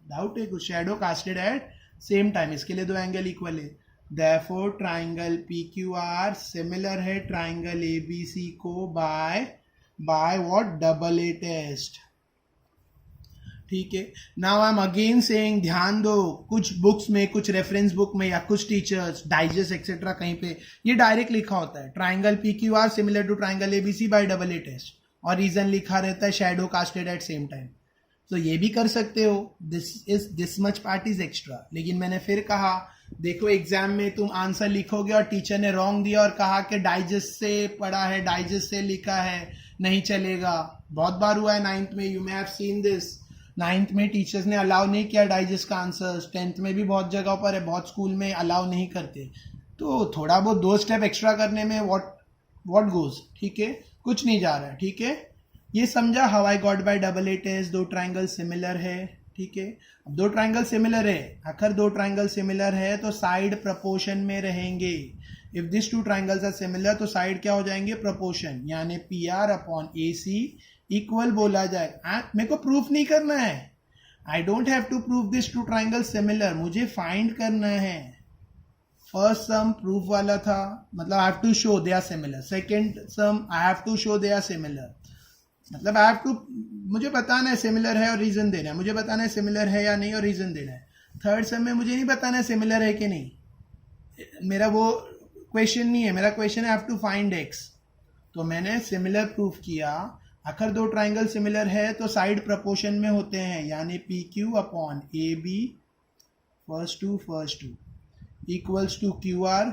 doubt है कुछ, shadow casted at same time, इसके लिए दो एंगल इक्वल है। Therefore triangle P Q R similar है ट्राइंगल ए बी सी को by what, double A test. ठीक है, now I am again saying, ध्यान दो, कुछ बुक्स में, कुछ रेफरेंस बुक में या कुछ टीचर्स डाइजेस्ट एक्सेट्रा कहीं पे ये डायरेक्ट लिखा होता है triangle P Q R similar to triangle A B C by double A test, और रीजन लिखा रहता है shadow casted at same time. तो ये भी कर सकते हो, this much part is extra. लेकिन मैंने फिर कहा, देखो एग्जाम में तुम आंसर लिखोगे और टीचर ने रॉन्ग दिया और कहा कि डाइजेस्ट से पढ़ा है, डाइजेस्ट से लिखा है, नहीं चलेगा। बहुत बार हुआ है 9th में, you may have seen this. 9th में टीचर्स ने अलाउ नहीं किया डाइजेस्ट का आंसर, 10th में भी बहुत जगह पर है, बहुत स्कूल में अलाउ नहीं करते। तो थोड़ा बहुत 2 स्टेप एक्स्ट्रा करने में व्हाट गोज, ठीक है, कुछ नहीं जा रहा है, ठीक है। ये समझा how I got by double A test, दो ट्राइंगल सिमिलर है, ठीक है। अब दो ट्राइंगल सिमिलर है, आखिर दो ट्राइंगल सिमिलर है तो साइड प्रपोर्शन में रहेंगे। If this two triangles are similar तो साइड क्या हो जाएंगे, प्रपोर्शन, यानी P R upon A C equal बोला जाए। मेरे को प्रूफ नहीं करना है, I don't have to prove this two triangle similar, मुझे फाइंड करना है। फर्स्ट सम प्रूफ वाला था, मतलब I have to show they are similar. Second sum I have to show they are similar, मतलब आई हैव टू, मुझे बताना है सिमिलर है और रीजन देना है, मुझे बताना है सिमिलर है या नहीं और रीजन देना है। थर्ड सम में मुझे नहीं बताना है सिमिलर है कि नहीं, मेरा वो क्वेश्चन नहीं है, मेरा क्वेश्चन है I have to find X. तो मैंने सिमिलर प्रूफ किया, आखिर दो ट्राइंगल सिमिलर है तो साइड प्रपोर्शन में होते हैं, यानी P Q upon A B first two equals to Q R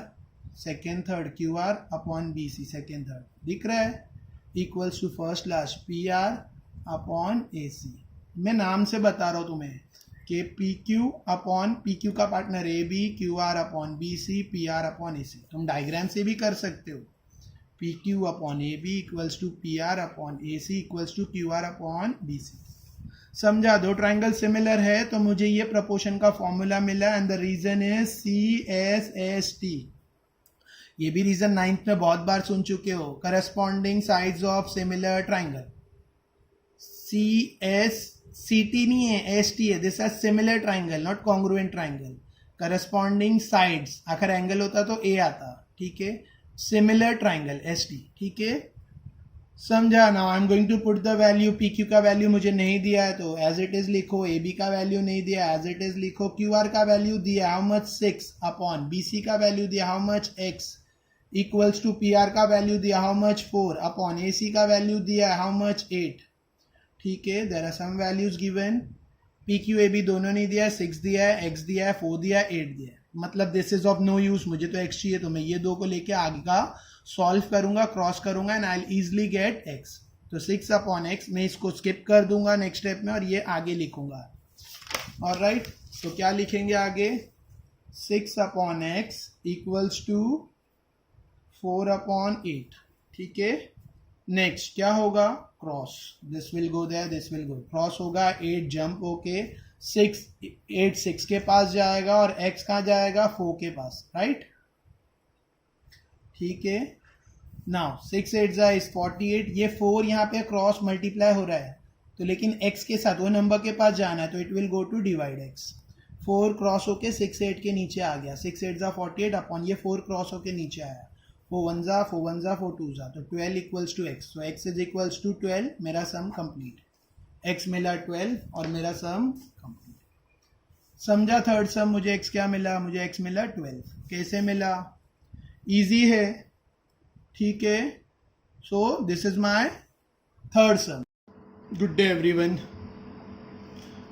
second third, Q R upon B C second third, दिख रहा है, equals to first last P R upon A C. मैं नाम से बता रहा हूँ तुम्हें कि P Q upon P Q का partner A B, Q R upon B C, P R upon A C. तुम डायग्राम से भी कर सकते हो, P Q upon A B equals to P R upon A C equals to Q R upon B C. समझा, दो ट्राइंगल सिमिलर है तो मुझे ये प्रपोर्शन का फॉर्मूला मिला and the reason is C S S T. ये भी रीजन 9th में बहुत बार सुन चुके हो, corresponding sides of similar triangle. C S C T नहीं है, एस टी है, this are similar triangle not congruent triangle. Corresponding sides, आखिर एंगल होता तो ए आता, ठीक है, सिमिलर ट्राइंगल एस टी, ठीक है, समझा। Now I am going to put the value, P Q का वैल्यू मुझे नहीं दिया है तो एज इट इज लिखो, ए बी का वैल्यू नहीं दिया एज इट इज लिखो, क्यू आर का वैल्यू दिया how much 6 upon B C का वैल्यू दिया how much x equals to P R का वैल्यू दिया how much 4 upon A C का वैल्यू दिया हाउ मच 8, ठीक है। There are some values given, P Q A B दोनों नहीं दिया है, 6 दिया है, x दिया है, 4 दिया है, 8 दिया है, मतलब this is of no use, मुझे तो x चाहिए, तो मैं ये दो को लेके आगे का सॉल्व करूंगा, क्रॉस करूंगा and I will easily get x। तो 6 अपॉन x, मैं इसको स्किप कर दूंगा नेक्स्ट स्टेप में और ये आगे लिखूंगा। ऑलराइट, तो क्या लिखेंगे आगे, 6 upon x equals to 4 upon 8, ठीक है। नेक्स्ट क्या होगा, cross, this will go there, this will go, cross होगा, 8 जंप होके 8 6 के पास जाएगा और x कहाँ जाएगा, 4 के पास, राइट, ठीक है। नाउ 6 8 इज 48, ये 4 यहाँ पे क्रॉस मल्टीप्लाई हो रहा है तो, लेकिन x के साथ वो नंबर के पास जाना है तो it will go to divide x। 4 cross होके 6 8 के नीचे आ गया, 6 8 48 अपॉन ये 4 क्रॉस होके नीचे आया, 4 1 4 1 4 2 तो 12 इक्वल्स टू x, तो x इज इक्वल्स टू 12, मेरा सम कंप्लीट, x मिला 12 और मेरा सम कंप्लीट। समझा, थर्ड सम मुझे x क्या मिला, मुझे x मिला 12, कैसे मिला, इजी है, ठीक है। So this is my third sum. Good day everyone,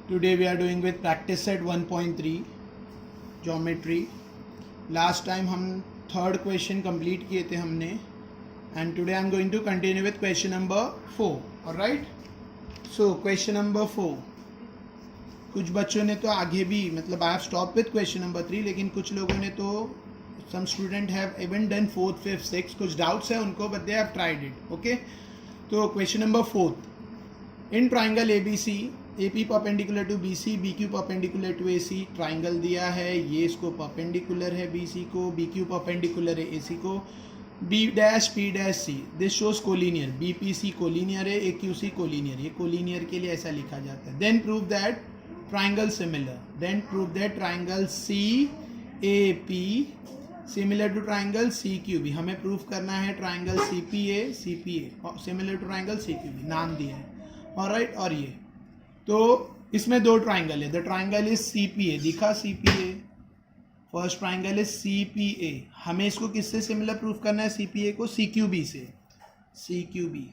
today we are doing with practice set 1.3 geometry. Last time हम थर्ड क्वेश्चन कंप्लीट किए थे हमने, and today I am going to continue with question number 4, alright. So question number 4, कुछ बच्चों ने तो आगे भी, मतलब I have stop with question number 3, लेकिन कुछ लोगों ने तो, some student have even done 4th 5th 6th, कुछ doubts है उनको, but they have tried it, okay। तो question number 4, in triangle ABC A P perpendicular to B C, B Q perpendicular to A C, triangle दिया है, ये इसको परपेंडिकुलर है बी सी को, बी क्यू परपेंडिकुलर है ए सी को, B dash P dash C, this shows collinear, B P C collinear है, ए क्यू सी कोलिनियर, ये कोलिनियर के लिए ऐसा लिखा जाता है. Then prove that triangle similar, then prove that triangle C A P similar to triangle C Q B. हमें प्रूफ करना है triangle C P A similar to triangle C Q B, नाम दिया है. ऑलराइट, और ये तो इसमें दो ट्राइंगल है. The triangle is C P A, दिखा C P A, first triangle is C P A. हमें इसको किससे सिमिलर प्रूफ करना है? सी पी ए को सी क्यू बी से, C Q B,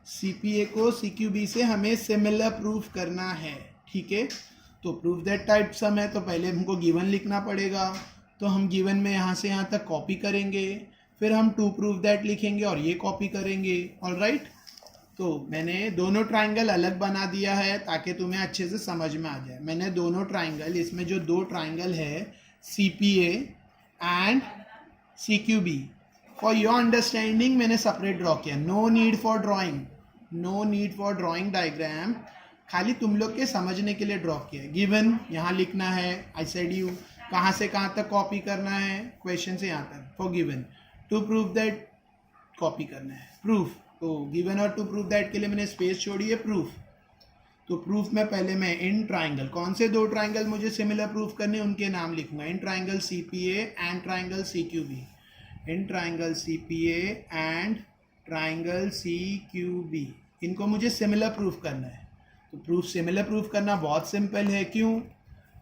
C P A को सी क्यू बी से हमें सिमिलर प्रूफ करना है. ठीक है, तो प्रूफ दैट टाइप सम है तो पहले हमको गिवन लिखना पड़ेगा. तो हम गिवन में यहाँ से यहाँ तक कॉपी करेंगे, फिर हम टू प्रूफ दैट लिखेंगे और ये कॉपी करेंगे. ऑलराइट, तो मैंने दोनों ट्राइंगल अलग बना दिया है ताकि तुम्हें अच्छे से समझ में आ जाए. मैंने दोनों ट्राइंगल, इसमें जो दो ट्राइंगल है C P A and C Q B, for your understanding मैंने सेपरेट ड्रॉ किया. No need for drawing, no need for drawing diagram, खाली तुम लोग के समझने के लिए ड्रॉ किया. गिवन यहाँ लिखना है, आई सेड यू कहाँ से कहाँ तक कॉपी करना है, क्वेश्चन से यहाँ तक. For given to proof that copy करना है. प्रूफ, तो गिवन और टू प्रूफ दैट के लिए मैंने स्पेस छोड़ी है. प्रूफ, तो प्रूफ में पहले मैं इन ट्राइंगल, कौन से दो ट्राइंगल मुझे सिमिलर प्रूफ करने उनके नाम लिखूंगा. In triangle C P A and triangle C Q B, in triangle C P A and triangle C Q B, इनको मुझे सिमिलर प्रूफ करना है. तो प्रूफ, सिमिलर प्रूफ करना बहुत सिंपल है. क्यों?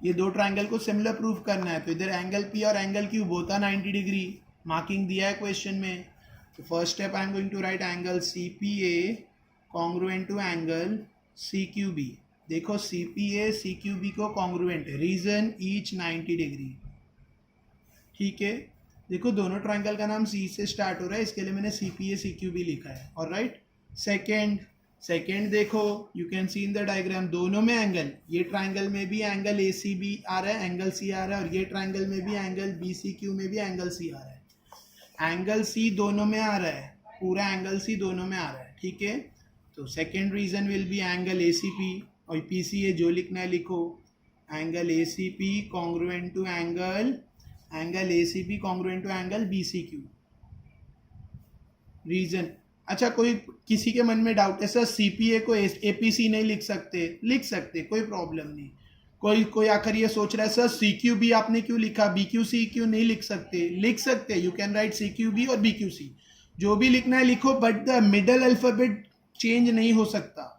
ये दो ट्राइंगल को सिमिलर प्रूफ करना है. तो इधर एंगल पी और angle Q both are 90 degree, marking दिया है क्वेश्चन में. तो first step I am going to write angle C P A congruent to angle C Q B. देखो C P A C Q B को कॉन्ग्रुएंट है, रीजन ईच 90 डिग्री. ठीक है, देखो दोनों ट्राइंगल का नाम सी से स्टार्ट हो रहा है, इसके लिए मैंने C P A C Q B लिखा है. ऑलराइट, सेकेंड देखो, you can see in the diagram, दोनों में एंगल, ये ट्राइंगल में भी एंगल ए सी बी आ रहा है, एंगल सी आ रहा है, और ये ट्राइंगल में भी एंगल बी सी क्यू में भी एंगल सी आ रहा है. एंगल सी दोनों में आ रहा है, पूरा एंगल सी दोनों में आ रहा है. ठीक है, तो second reason will be angle A C P, और पी सी ए जो लिखना है लिखो. Angle A C P congruent to angle A C P congruent to angle B C Q. Reason, अच्छा कोई किसी के मन में डाउट है सर सी पी ए को ए पी सी नहीं लिख सकते? लिख सकते, कोई प्रॉब्लम नहीं. कोई आखिर ये सोच रहा है सर सी क्यू बी आपने क्यों लिखा, बी क्यू सी क्यों नहीं लिख सकते? लिख सकते, you can write C Q B और बी क्यू सी, जो भी लिखना है लिखो, but the middle alphabet change नहीं हो सकता.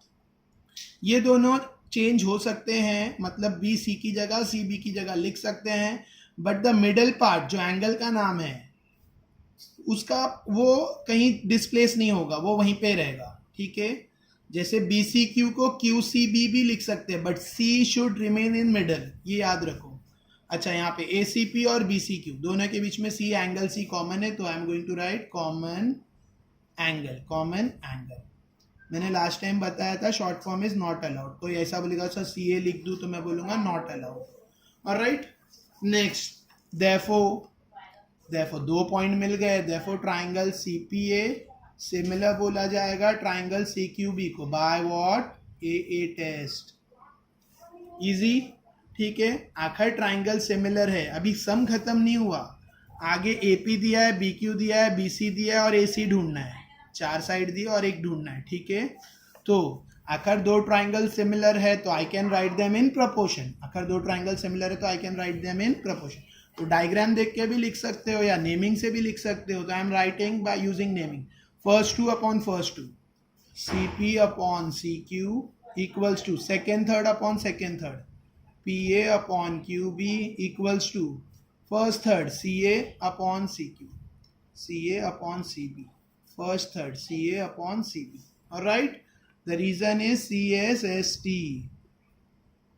ये दोनों चेंज हो सकते हैं, मतलब बी सी की जगह सी बी की जगह लिख सकते हैं, बट द मिडल पार्ट जो एंगल का नाम है उसका वो कहीं डिस्प्लेस नहीं होगा, वो वहीं पे रहेगा. ठीक है, जैसे बी सी क्यू को क्यू सी बी भी लिख सकते हैं, but C should remain in middle, ये याद रखो. अच्छा, यहाँ पे ए सी पी और बी सी क्यू दोनों के बीच में सी एंगल सी कॉमन है, तो I am going to write common angle. मैंने लास्ट टाइम बताया था short form is not allowed. कोई ऐसा बोलेगा सर सी ए लिख दूँ तो मैं बोलूँगा not allowed. Alright, next, therefore दो पॉइंट मिल गए. Therefore triangle C P A similar बोला जाएगा ट्राइंगल सी क्यू बी को by what? A test. Easy. ठीक है, आखिर ट्राइंगल सिमिलर है, अभी सम खत्म नहीं हुआ, आगे ए पी दिया है, बी क्यू दिया है, बी सी दिया है और ए सी ढूंढना है. 4 साइड दी और एक ढूंढना है. ठीक है, तो आखिर दो ट्राइंगल सिमिलर है तो I can write them in proportion. आखिर दो ट्राइंगल सिमिलर है तो I can write them in proportion. तो डायग्राम देख के भी लिख सकते हो या नेमिंग से भी लिख सकते हो. तो I am writing by using naming. First two upon first two, C P upon C Q equals to second third upon second third, P A upon Q B equals to first third C A upon C Q, C A upon C B, first third C A upon C B. Alright, the reason is C S S T,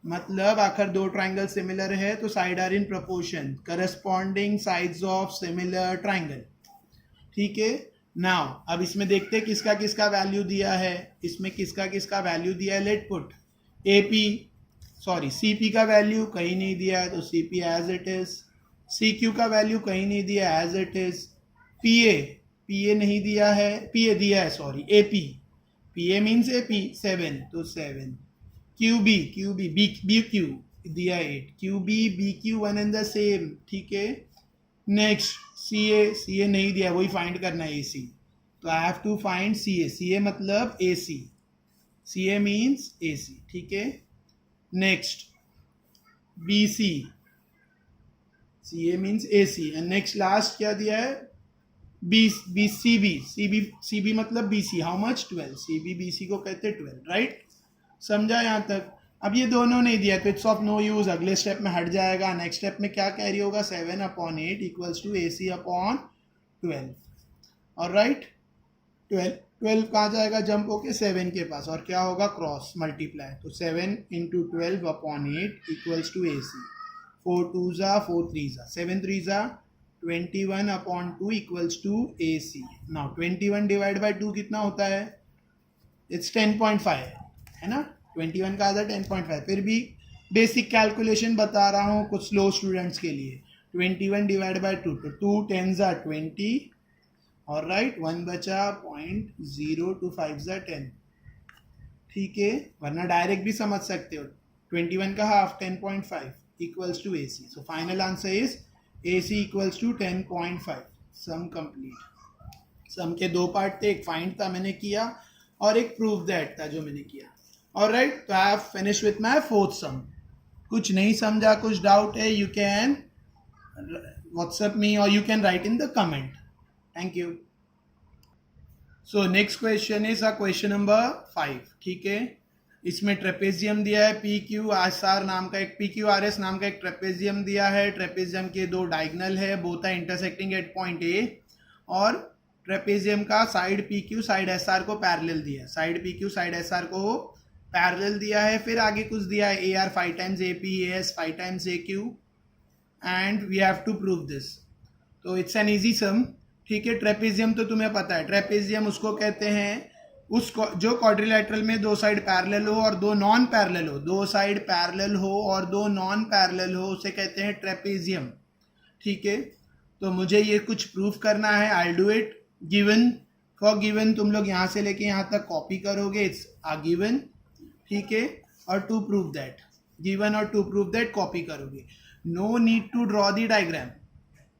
मतलब आखिर दो ट्राइंगल सिमिलर है तो side are in proportion, corresponding sides of similar triangle. ठीक है, नाउ अब इसमें देखते हैं किसका किसका वैल्यू दिया है. इसमें किसका किसका वैल्यू दिया है, let put A P, sorry C P का वैल्यू कहीं नहीं दिया है तो C P as it is, C Q का वैल्यू कहीं नहीं दिया as it is, P A नहीं दिया है, पी ए दिया है sorry, A P, P A means A P 7 तो 7, क्यू बी बी क्यू दिया 8, Q B Q one and the same, ठीक है। नेक्स्ट सी ए नहीं दिया, वही फाइंड करना है ए सी, तो I have to find C A मतलब A C A means A C, ठीक है। Next B C A means A C, and next last क्या दिया है, सी बी मतलब B C, how much 12, B C को कहते हैं 12, राइट। समझा यहाँ तक। अब ये दोनों नहीं दिया तो इट्स ऑफ नो यूज, अगले स्टेप में हट जाएगा। नेक्स्ट स्टेप में क्या कैरी होगा, 7/8 equals to A C upon 12, और राइट 12 कहाँ जाएगा, जंप होके 7 के पास, और क्या होगा, क्रॉस मल्टीप्लाई, तो 7 इंटू 12/8 इक्वल्स टू ए सी, 4 2 ज़ा 4 3 ज़ा 7 3 ज़ा 21/2 equals to A C. Now 21 divide by 2 कितना होता है, इट्स 10.5 है ना, 21 का आधा 10.5। फिर भी बेसिक कैलकुलेशन बता रहा हूँ कुछ स्लो स्टूडेंट्स के लिए, 21 डिवाइड बाई 2, तो 2 10 ज़ा 20, और राइट 1 बचा 0.025 ज़ा 10, ठीक है। वरना डायरेक्ट भी समझ सकते हो, 21 का half 10.5 equals to A C, so final answer is A C equals to 10.5। Sum complete. Sum के दो पार्ट थे, एक फाइंड था मैंने किया, और एक प्रूफ दैट था जो मैंने किया, ऑलराइट। तो I have finish with my fourth सम। कुछ नहीं समझा, कुछ डाउट है, यू कैन व्हाट्सएप मी और you can write in the comment. Thank you. So next question is question number 5, ठीक है। इसमें ट्रेपेजियम दिया है, पी क्यू एस आर नाम का एक, पी क्यू आर एस नाम का एक ट्रेपेजियम दिया है। ट्रेपेजियम के दो डायगनल है, both are intersecting at point A, और ट्रेपेजियम का side P Q side S R को पैरेलल दिया है, side P Q side S R को पैरेलल दिया है। फिर आगे कुछ दिया है, A R 5 times A P, A S 5 times A Q, and we have to prove this. तो इट्स एन इजी सम, ठीक है। ट्रेपेजियम तो तुम्हें पता है, ट्रेपेजियम उसको कहते हैं उस जो क्वाड्रिलेटरल में दो साइड पैरेलल हो और दो नॉन पैरेलल हो, दो साइड पैरेलल हो और दो नॉन पैरेलल हो, उसे कहते हैं ट्रेपेजियम, ठीक है। तो मुझे ये कुछ प्रूफ करना है, I do it. Given for given तुम लोग यहाँ से लेके यहाँ तक कॉपी करोगे, इट्स आ गिवन, ठीक है। और टू प्रूव दैट, गिवन और टू प्रूव दैट कॉपी करोगे। No need to draw the diagram.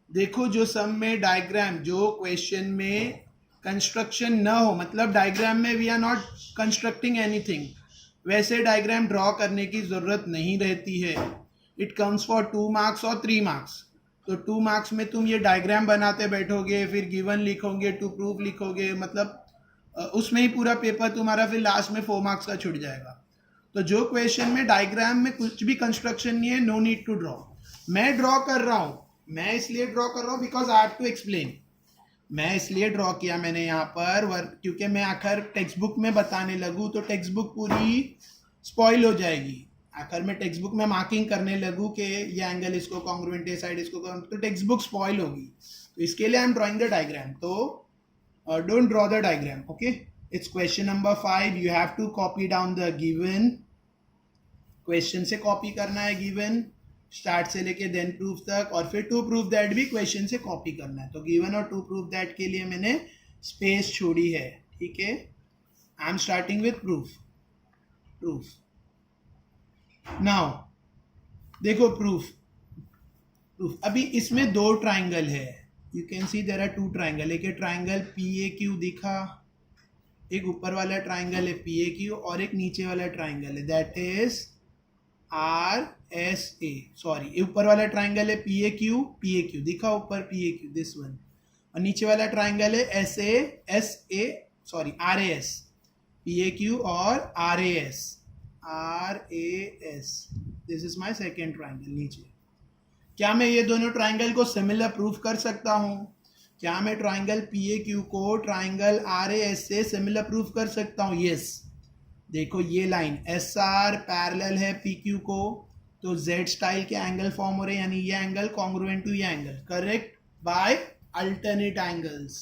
देखो जो सम में डायग्राम, जो क्वेश्चन में कंस्ट्रक्शन न हो, मतलब डायग्राम में we are not constructing anything, वैसे डायग्राम ड्रॉ करने की ज़रूरत नहीं रहती है। इट कम्स फॉर 2 मार्क्स और 3 मार्क्स। तो 2 मार्क्स में तुम ये डायग्राम बनाते बैठोगे, फिर गिवन लिखोगे, टू प्रूफ लिखोगे, मतलब उसमें ही पूरा पेपर तुम्हारा फिर लास्ट में 4 मार्क्स का छूट जाएगा। तो जो क्वेश्चन में डायग्राम में कुछ भी कंस्ट्रक्शन नहीं है, नो नीड टू ड्रॉ। मैं ड्रॉ कर रहा हूँ, मैं इसलिए ड्रॉ कर रहा हूँ because I have to explain. मैं इसलिए ड्रॉ किया मैंने यहाँ पर क्योंकि मैं आखिर टेक्स्ट बुक में बताने लगूँ तो टेक्स्ट बुक पूरी स्पॉइल हो जाएगी। आखिर में टेक्स्ट बुक में मार्किंग करने लगूँ कि ये एंगल इसको कॉन्ग्रुएंट है, साइड इसको तो टेक्स्ट बुक स्पॉइल होगी। तो इसके लिए I am drawing the diagram, तो don't draw the diagram, okay. It's question number 5, you have to copy down the given. Question से कॉपी करना है गिवन, स्टार्ट से लेके देन प्रूफ तक, और फिर टू प्रूफ दैट भी क्वेश्चन से कॉपी करना है। तो गिवन और टू प्रूफ दैट के लिए मैंने स्पेस छोड़ी है, ठीक है। I am starting with proof. Now देखो प्रूफ अभी इसमें दो ट्राइंगल है, you can see there are 2 triangle. एक ट्राइंगल पी ए क्यू दिखा, एक ऊपर वाला ट्राइंगल है पी ए क्यू, और एक नीचे वाला ट्राइंगल है that is R S A. Sorry, ऊपर वाला ट्राइंगल है पी ए क्यू दिखा ऊपर, P A Q this one, और नीचे वाला ट्राइंगल है R A S, P A Q और R A S. This is my second triangle नीचे। क्या मैं ये दोनों ट्राइंगल को सिमिलर प्रूफ कर सकता हूँ? क्या मैं ट्राइंगल पी ए क्यू को ट्राइंगल आर ए एस से सिमिलर प्रूफ कर सकता हूँ? यस। देखो ये लाइन एस आर पैरेलल है पी क्यू को, तो जेड स्टाइल के एंगल फॉर्म हो रहे हैं, यानी ये एंगल कॉन्ग्रुएंट टू ये angle, correct, by alternate angles,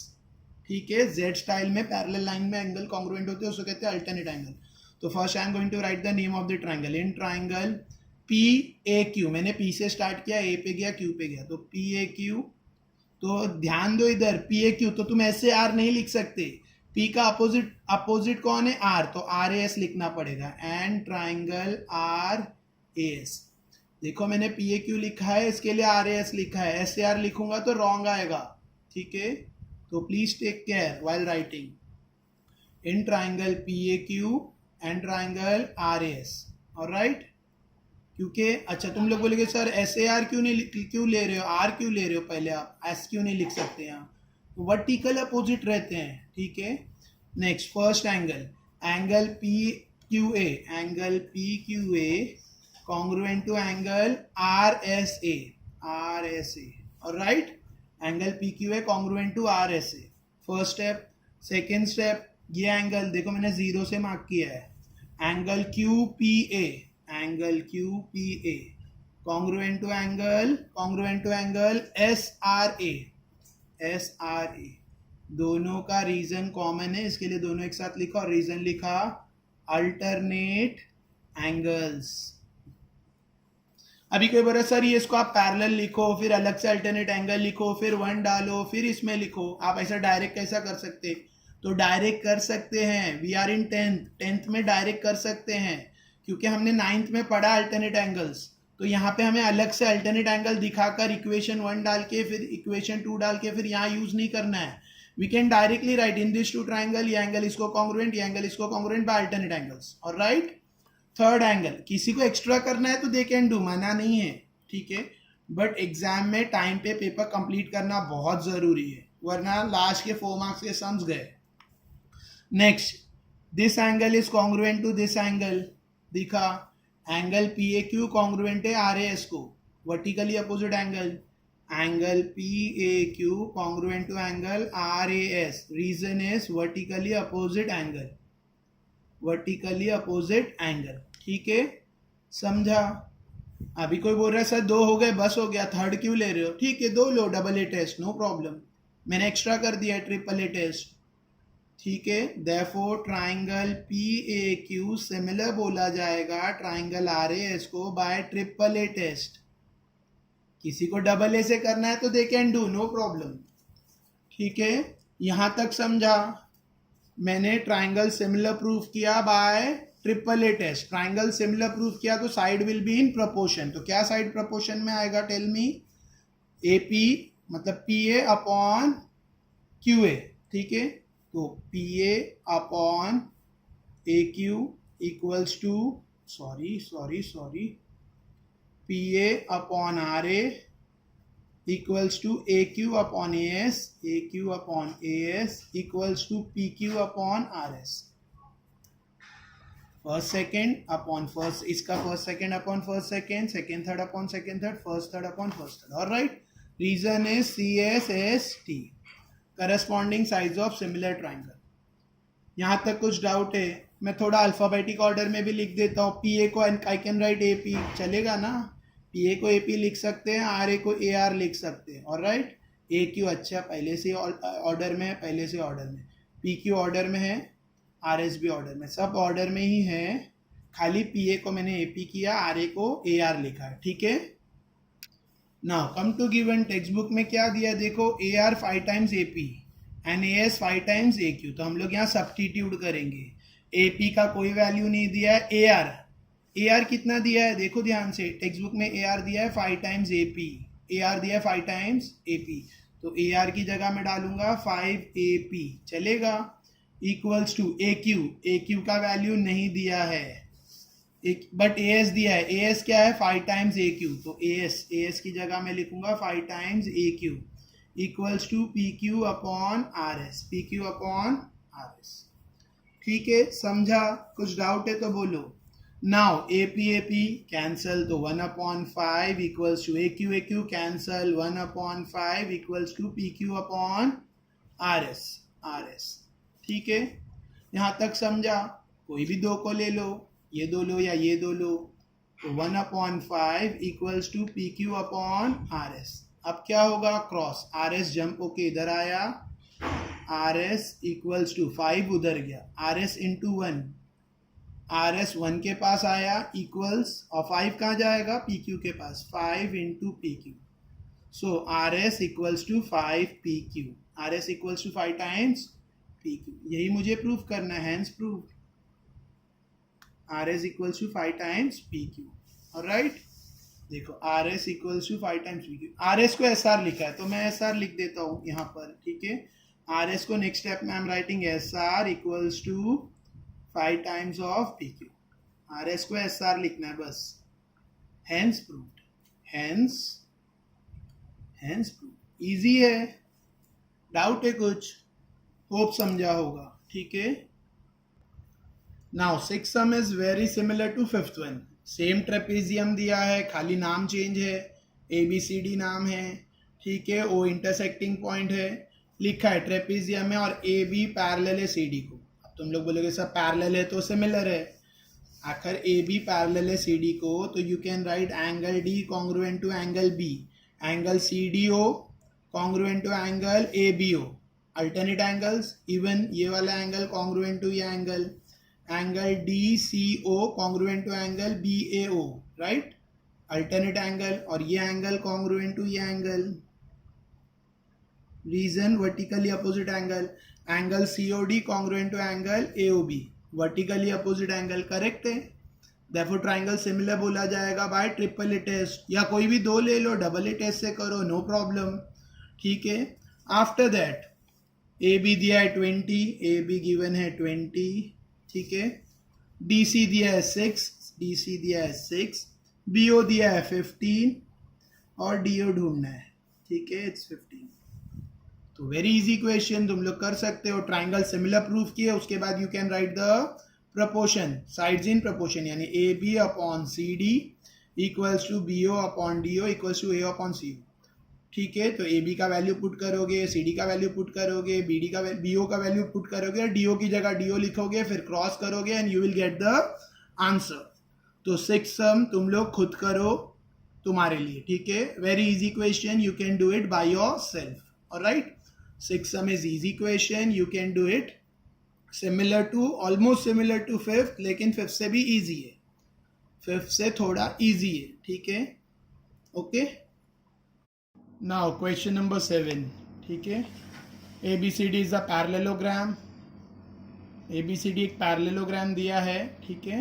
ठीक है। जेड स्टाइल में पैरेलल लाइन में एंगल कॉन्ग्रुएंट होते हैं, उसको कहते हैं अल्टरनेट एंगल। तो first I am going to write the name of the triangle. In triangle P A Q, मैंने पी से स्टार्ट किया, ए पे गया, क्यू पे गया, तो पी ए क्यू। तो ध्यान दो इधर पी ए क्यू, तो तुम ऐसे आर नहीं लिख सकते, पी का अपोजिट अपोजिट कौन है? आर, तो आर ए एस लिखना पड़ेगा and triangle R A S. देखो मैंने पी ए क्यू लिखा है, इसके लिए आर ए एस लिखा है, एस ए आर लिखूंगा तो रॉन्ग आएगा, ठीक है। तो please take care while writing in triangle P A Q and triangle R A S, alright. क्योंकि अच्छा तुम लोग बोलेगे सर एस ए आर क्यों ले रहे हो, आर क्यों ले रहे हो, पहले आप एस क्यों नहीं लिख सकते यहाँ? वर्टिकल अपोजिट रहते हैं, ठीक है। Next first angle, angle P Q A, angle P Q A congruent to angle R S A, R S A, alright. Angle P Q A congruent to R S A, first step. Second step, ये एंगल देखो मैंने 0 से मार्क किया है, angle Q P A, angle Q P A congruent to angle S R A, S R A. दोनों का रीजन कॉमन है, इसके लिए दोनों एक साथ लिखा और रीजन लिखा अल्टरनेट एंगल्स। अभी कोई बोल रहा सर ये इसको आप पैरेलल लिखो, फिर अलग से अल्टरनेट एंगल लिखो, फिर 1 डालो, फिर इसमें लिखो, आप ऐसा डायरेक्ट कैसा कर सकते? तो डायरेक्ट कर सकते हैं, वी आर इन 10th में डायरेक्ट कर सकते हैं, क्योंकि हमने 9th में पढ़ा अल्टरनेट एंगल्स। तो यहाँ पे हमें अलग से अल्टरनेट एंगल दिखाकर इक्वेशन 1 डाल के फिर इक्वेशन 2 डाल के फिर यहाँ यूज नहीं करना है। We can directly write in this two triangle, ये एंगल इसको कॉन्ग्रुएंट, ये एंगल इसको congruent by alternate angles, alright. Third angle, किसी को एक्स्ट्रा करना है तो दे कैन डू, मना नहीं है, ठीक है। बट एग्जाम में टाइम पे पेपर कंप्लीट करना बहुत जरूरी है, वरना लास्ट के 4 मार्क्स के सम्स गए। Next, this angle is congruent to this angle, दिखा angle P A Q congruent है आर ए एस को, vertically opposite angle, angle P A Q congruent to angle R A S, reason is vertically opposite angle, vertically opposite angle, ठीक है, समझा। अभी कोई बोल रहा है सर 2 हो गए बस हो गया, थर्ड क्यों ले रहे हो? ठीक है 2 लो, double A test, no problem, मैंने एक्स्ट्रा कर दिया है ट्रिपल ए टेस्ट, ठीक है। Therefore triangle P A Q similar बोला जाएगा ट्राइंगल आर ए एस को बाय ट्रिपल ए टेस्ट। किसी को डबल ए से करना है तो they can do, no problem, ठीक है। यहां तक समझा? मैंने ट्राइंगल सिमिलर प्रूफ किया by triple A test, triangle similar proof किया तो side will be in proportion, तो क्या साइड प्रोपोर्शन में आएगा? Tell me. ए पी मतलब P A upon Q A, ठीक है। तो P A upon A Q equals to sorry P A upon R A equals to AQ upon AS, AQ upon AS equals to PQ upon RS. First second upon first, इसका first second upon first second, second third upon second third, first third upon first third. All right. Reason is CSST, corresponding sides of similar triangle. यहाँ तक कुछ डाउट है? मैं थोड़ा अल्फाबेटिक ऑर्डर में भी लिख देता हूँ। पी ए को I can write A P, चलेगा ना? पी ए को ए पी लिख सकते हैं, आर ए को ए आर लिख सकते हैं, ऑलराइट। ए क्यू अच्छा पहले से ऑर्डर में है, पहले से ऑर्डर में, पी क्यू ऑर्डर में है, आर एस भी ऑर्डर में, सब ऑर्डर में ही है, खाली पी ए को मैंने ए पी किया, आर ए को ए आर लिखा है, ठीक है। Now come to given, textbook में क्या दिया देखो, A R 5 times A P and A S 5 times A Q, तो हम लोग यहाँ सब्स्टिट्यूट करेंगे। ए पी का कोई वैल्यू नहीं दिया है, ए आर कितना दिया है देखो ध्यान से, टेक्स्ट बुक में ए आर दिया है 5 times A P, A R दिया है 5 टाइम्स ए पी, तो ए आर की जगह में डालूंगा 5 ए पी, चलेगा। इक्वल्स टू ए क्यू का वैल्यू नहीं दिया है, बट ए एस दिया है, ए एस क्या है 5 टाइम्स ए क्यू, तो ए एस की जगह में लिखूंगा 5 times A Q, equals to P Q upon R S, P Q upon R S, ठीक है, समझा? कुछ डाउट है तो बोलो। नाउ ए पी कैंसल, तो 1/5 equals to A Q cancel, 1/5 equals to P Q upon R S, ठीक है। यहाँ तक समझा? कोई भी 2 को ले लो, ये 2 लो या ये 2 लो, तो 1/5 equals to P Q upon R S. अब क्या होगा? क्रॉस, आर एस जंप होके इधर आया, आर एस इक्वल्स टू 5 उधर गया, R S into 1, R S 1 के पास आया, इक्वल्स, और 5 कहाँ जाएगा? पी क्यू के पास, 5 into P Q, so R S equals to 5 P Q, R S equals to 5 times P Q, यही मुझे प्रूफ करना है, hence proof R S equals to 5 times P Q. Alright, देखो R S equals to 5 times P Q, R S को एस आर लिखा है तो मैं एस आर लिख देता हूँ यहाँ पर, ठीक है। आर एस को नेक्स्ट स्टेप में I am writing S R equals to 5 times of P Q, R S को एस आर लिखना है बस, hence proved, hence proved, easy है, डाउट है कुछ, होप समझा होगा, ठीक है। Now six sum is very similar to fifth one, same trapezium दिया है, खाली नाम चेंज है, ए बी सी डी नाम है, ठीक है। ओ इंटरसेक्टिंग पॉइंट है, लिखा है ट्रेपेजियम है, और ए बी पैरेलल है सी डी को। अब तुम लोग बोलोगे सर पैरेलल है तो सिमिलर है, आखिर ए बी पैरेलल है सी डी को, तो you can write angle D congruent to angle B, angle C D O congruent to angle A B O, alternate angles, even ये वाला एंगल कॉन्ग्रुएंट टू ये angle, angle D C O congruent to angle B A O, right, alternate angle, और ये एंगल कॉन्ग्रुएंट टू ये angle, reason vertically opposite angle, angle C O D congruent to angle A O B, vertically opposite angle, correct है। देयरफॉर ट्राइंगल सिमिलर बोला जाएगा बाय ट्रिपल ए टेस्ट, या कोई भी दो ले लो, डबल ए टेस्ट से करो, नो प्रॉब्लम, ठीक है। आफ्टर दैट ए बी दिया है 20, ए बी गिवन है 20, ठीक है। डी सी दिया है 6, डी सी दिया है 6, बी ओ दिया है 15, और डी ओ ढूंढना है, ठीक है, इट्स 15। तो वेरी इजी क्वेश्चन, तुम लोग कर सकते हो, ट्राइंगल सिमिलर प्रूफ किए, उसके बाद you can write the proportion, sides in proportion, यानी A B upon C D equals to B O upon D O equals to A upon C O, ठीक है। तो ए बी का वैल्यू पुट करोगे, सी डी का वैल्यू पुट करोगे, बी डी का बी ओ का वैल्यू पुट करोगे, डी ओ की जगह डी ओ लिखोगे, फिर क्रॉस करोगे and you will get the answer. तो सिक्स सम तुम लोग खुद करो तुम्हारे लिए, ठीक है, very easy question, you can do it by yourself, alright. Six sum is easy question, you can do it, similar to, almost similar to fifth, लेकिन फिफ्थ से भी इजी है, फिफ्थ से थोड़ा इजी है, ठीक है, ओके। नाउ क्वेश्चन नंबर 7, ठीक है। A B C D is a parallelogram, A B C D एक पैरेललोग्राम दिया है, ठीक है।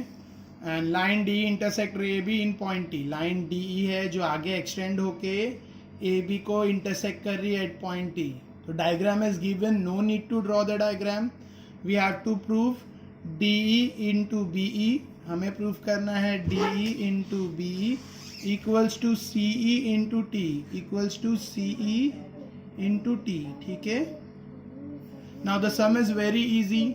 And line D intersect A B in point T, line D E है जो आगे एक्सटेंड होके ए बी को इंटरसेक्ट कर रही है एट पॉइंट टी। तो diagram is given, no need to draw the diagram, we have to prove D E into B E, हमें प्रूफ करना है D E into B E equals to C E into T, equals to C E into T, ठीक है। Now the sum is very easy,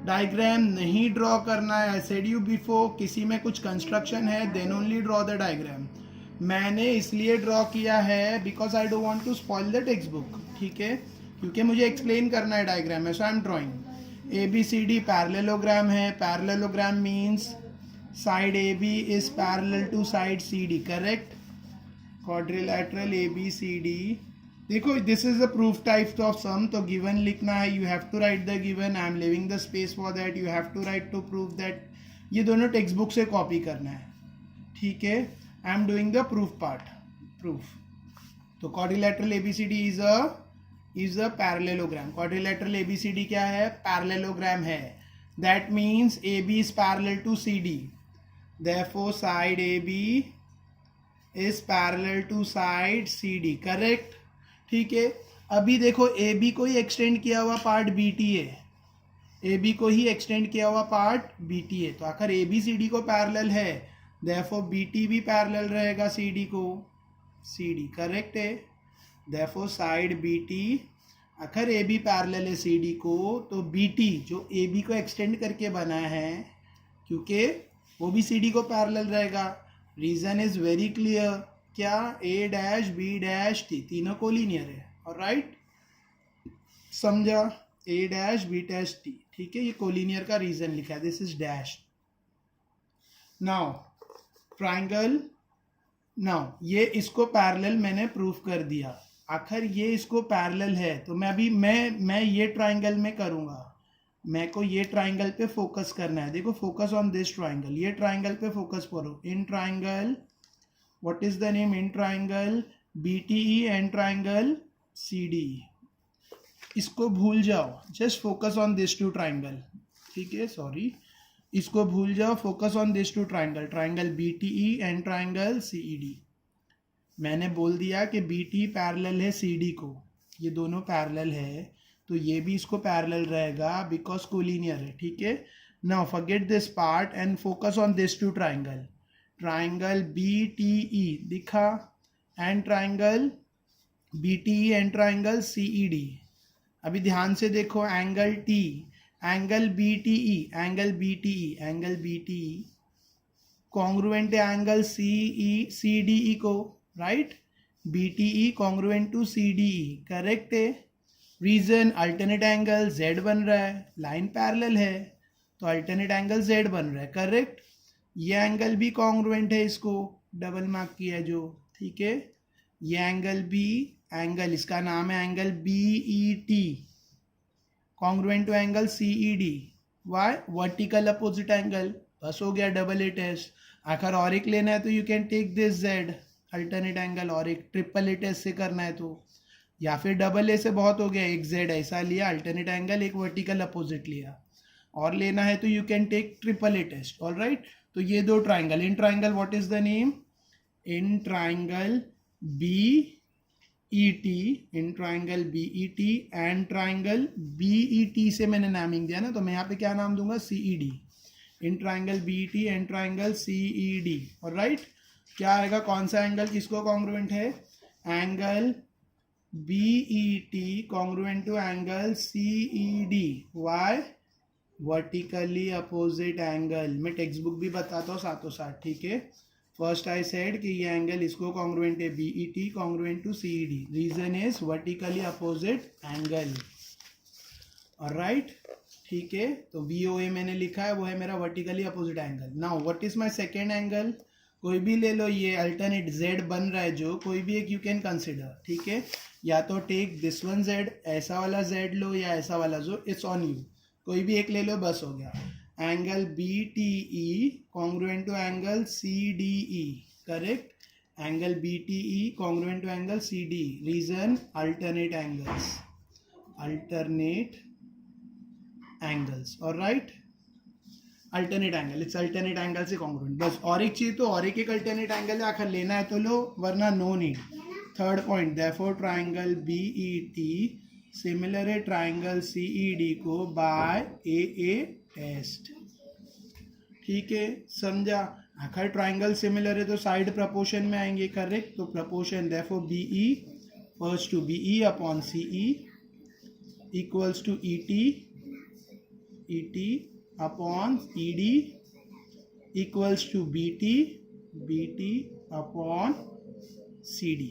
diagram नहीं ड्रॉ करना है, आई सेड यू बिफोर, किसी में कुछ कंस्ट्रक्शन है then only draw the diagram. मैंने इसलिए ड्रॉ किया है because I don't want to spoil the textbook, ठीक है, क्योंकि मुझे एक्सप्लेन करना है डायग्राम में, so I am drawing. A B C D parallelogram है, parallelogram means side A B is parallel to side C D, correct. Quadrilateral A B C D, देखो this is the proof type of sum, तो गिवन लिखना है, you have to write the given, I am living the space for that, you have to write to prove that, ये दोनों टेक्स्ट बुक से कॉपी करना है, ठीक है। I am doing the proof part, proof. तो quadrilateral ABCD is a parallelogram, quadrilateral ABCD क्या है, पैरेललोग्राम है, that means A B is parallel to C D, therefore side A B is parallel to side C D, correct, ठीक है। अभी देखो ए बी को ही एक्सटेंड किया हुआ पार्ट बी टी है, ए बी को ही एक्सटेंड किया हुआ पार्ट बी टी है, तो आखिर ए बी सी डी को पैरेलल है, देयरफॉर बी टी भी पैरेलल रहेगा सी डी को, सी डी करेक्ट है, देयरफॉर साइड बी टी, आखिर ए बी पैरेलल है सी डी को, तो बी टी जो ए बी को एक्सटेंड करके बना है, क्योंकि वो भी सी डी को पैरेलल रहेगा, रीजन इज वेरी क्लियर, क्या, ए डैश बी डैश टी तीनों कोलिनियर है, ऑलराइट, समझा, ए डैश बी डैश टी, ठीक है, ये कोलिनियर का रीजन लिखा है, this is dash. Now triangle, now ये इसको पैरेलल मैंने प्रूफ कर दिया, आखिर ये इसको पैरेलल है, तो मैं अभी मैं ये ट्राइंगल में करूँगा, मैं को ये ट्राइंगल पे फोकस करना है, देखो फोकस ऑन दिस ट्राइंगल, ये ट्राइंगल पे फोकस करो, in triangle, what is the name, in triangle B T E and triangle C D, इसको भूल जाओ, just focus on this two triangle, ठीक है, सॉरी, इसको भूल जाओ, focus on this two triangle, triangle B T E and triangle C E D. मैंने बोल दिया कि बी टी पैरेलल है सी डी को, ये दोनों पैरेलल है, तो ये भी इसको पैरेलल रहेगा बिकॉज कोलिनियर है, ठीक है। Now forget this part and focus on this two triangle, triangle B T E दिखा and triangle B T E and triangle C E D. अभी ध्यान से देखो, angle T, angle B T E, angle B T E, angle B T E congruent है angle C E C D E को, right, B T E congruent to C D E, correct है। रीजन अल्टरनेट एंगल जेड बन रहा है, लाइन पैरेलल है तो अल्टरनेट एंगल जेड बन रहा है, करेक्ट। ये एंगल भी कॉन्ग्रुएंट है, इसको डबल मार्क किया जो, ठीक है। ये एंगल भी, एंगल इसका नाम है angle B E T, congruent to angle C E D, why, vertical opposite angle, बस हो गया डबल ए टेस्ट। आखिर और एक लेना है तो you can take this Z alternate angle, और एक ट्रिपल ए टेस्ट से करना है तो, या फिर डबल ए से बहुत हो गया, एक जेड ऐसा लिया अल्टरनेट एंगल, एक वर्टिकल अपोजिट लिया, और लेना है तो you can take triple A test, all right. तो ये दो triangle, in triangle what is the name, in triangle B E T, in triangle B E T and triangle B E T से मैंने नामिंग दिया ना, तो मैं यहाँ पे क्या नाम दूंगा, C E D, in triangle B E T and triangle C E D, और राइट। क्या आएगा, कौन सा एंगल किसको कॉन्ग्रुएंट है, angle B E T congruent to angle C E D, why, vertically opposite angle. मैं टेक्स्ट बुक भी बताता हूँ साथों साथ, ठीक है। फर्स्ट आई सेड कि ये एंगल इसको कॉन्ग्रुएंट है, B E T congruent to C E D, reason is vertically opposite angle, alright, ठीक है। तो वी ओ ए मैंने लिखा है, वो है मेरा vertically opposite angle. Now what is my second angle, कोई भी ले लो, ये अल्टरनेट जेड बन रहा है जो, कोई भी एक यू कैन कंसिडर, ठीक है। या तो टेक दिस वन जेड, ऐसा वाला जेड लो या ऐसा वाला, जो इट्स ऑन यू, कोई भी एक ले लो, बस हो गया। Angle B T E congruent to angle C D E, correct, angle B T E congruent to angle C D, reason alternate angles, alternate angles, और right, alternate angle, it's alternate angle से कॉन्ग्रुएंट, बस। और एक चीज तो, और एक अल्टरनेट एंगल है, आखिर लेना है तो लो, वरना no need. Third point, therefore triangle B E T similar है ट्राइंगल सी ई डी को बाय ए ए टेस्ट, ठीक है, समझा। आखिर ट्राइंगल सिमिलर है तो साइड प्रपोर्शन में आएंगे, करेक्ट। तो proportion therefore B E first to B E upon C E equals to E T upon E D equals to B T upon C D,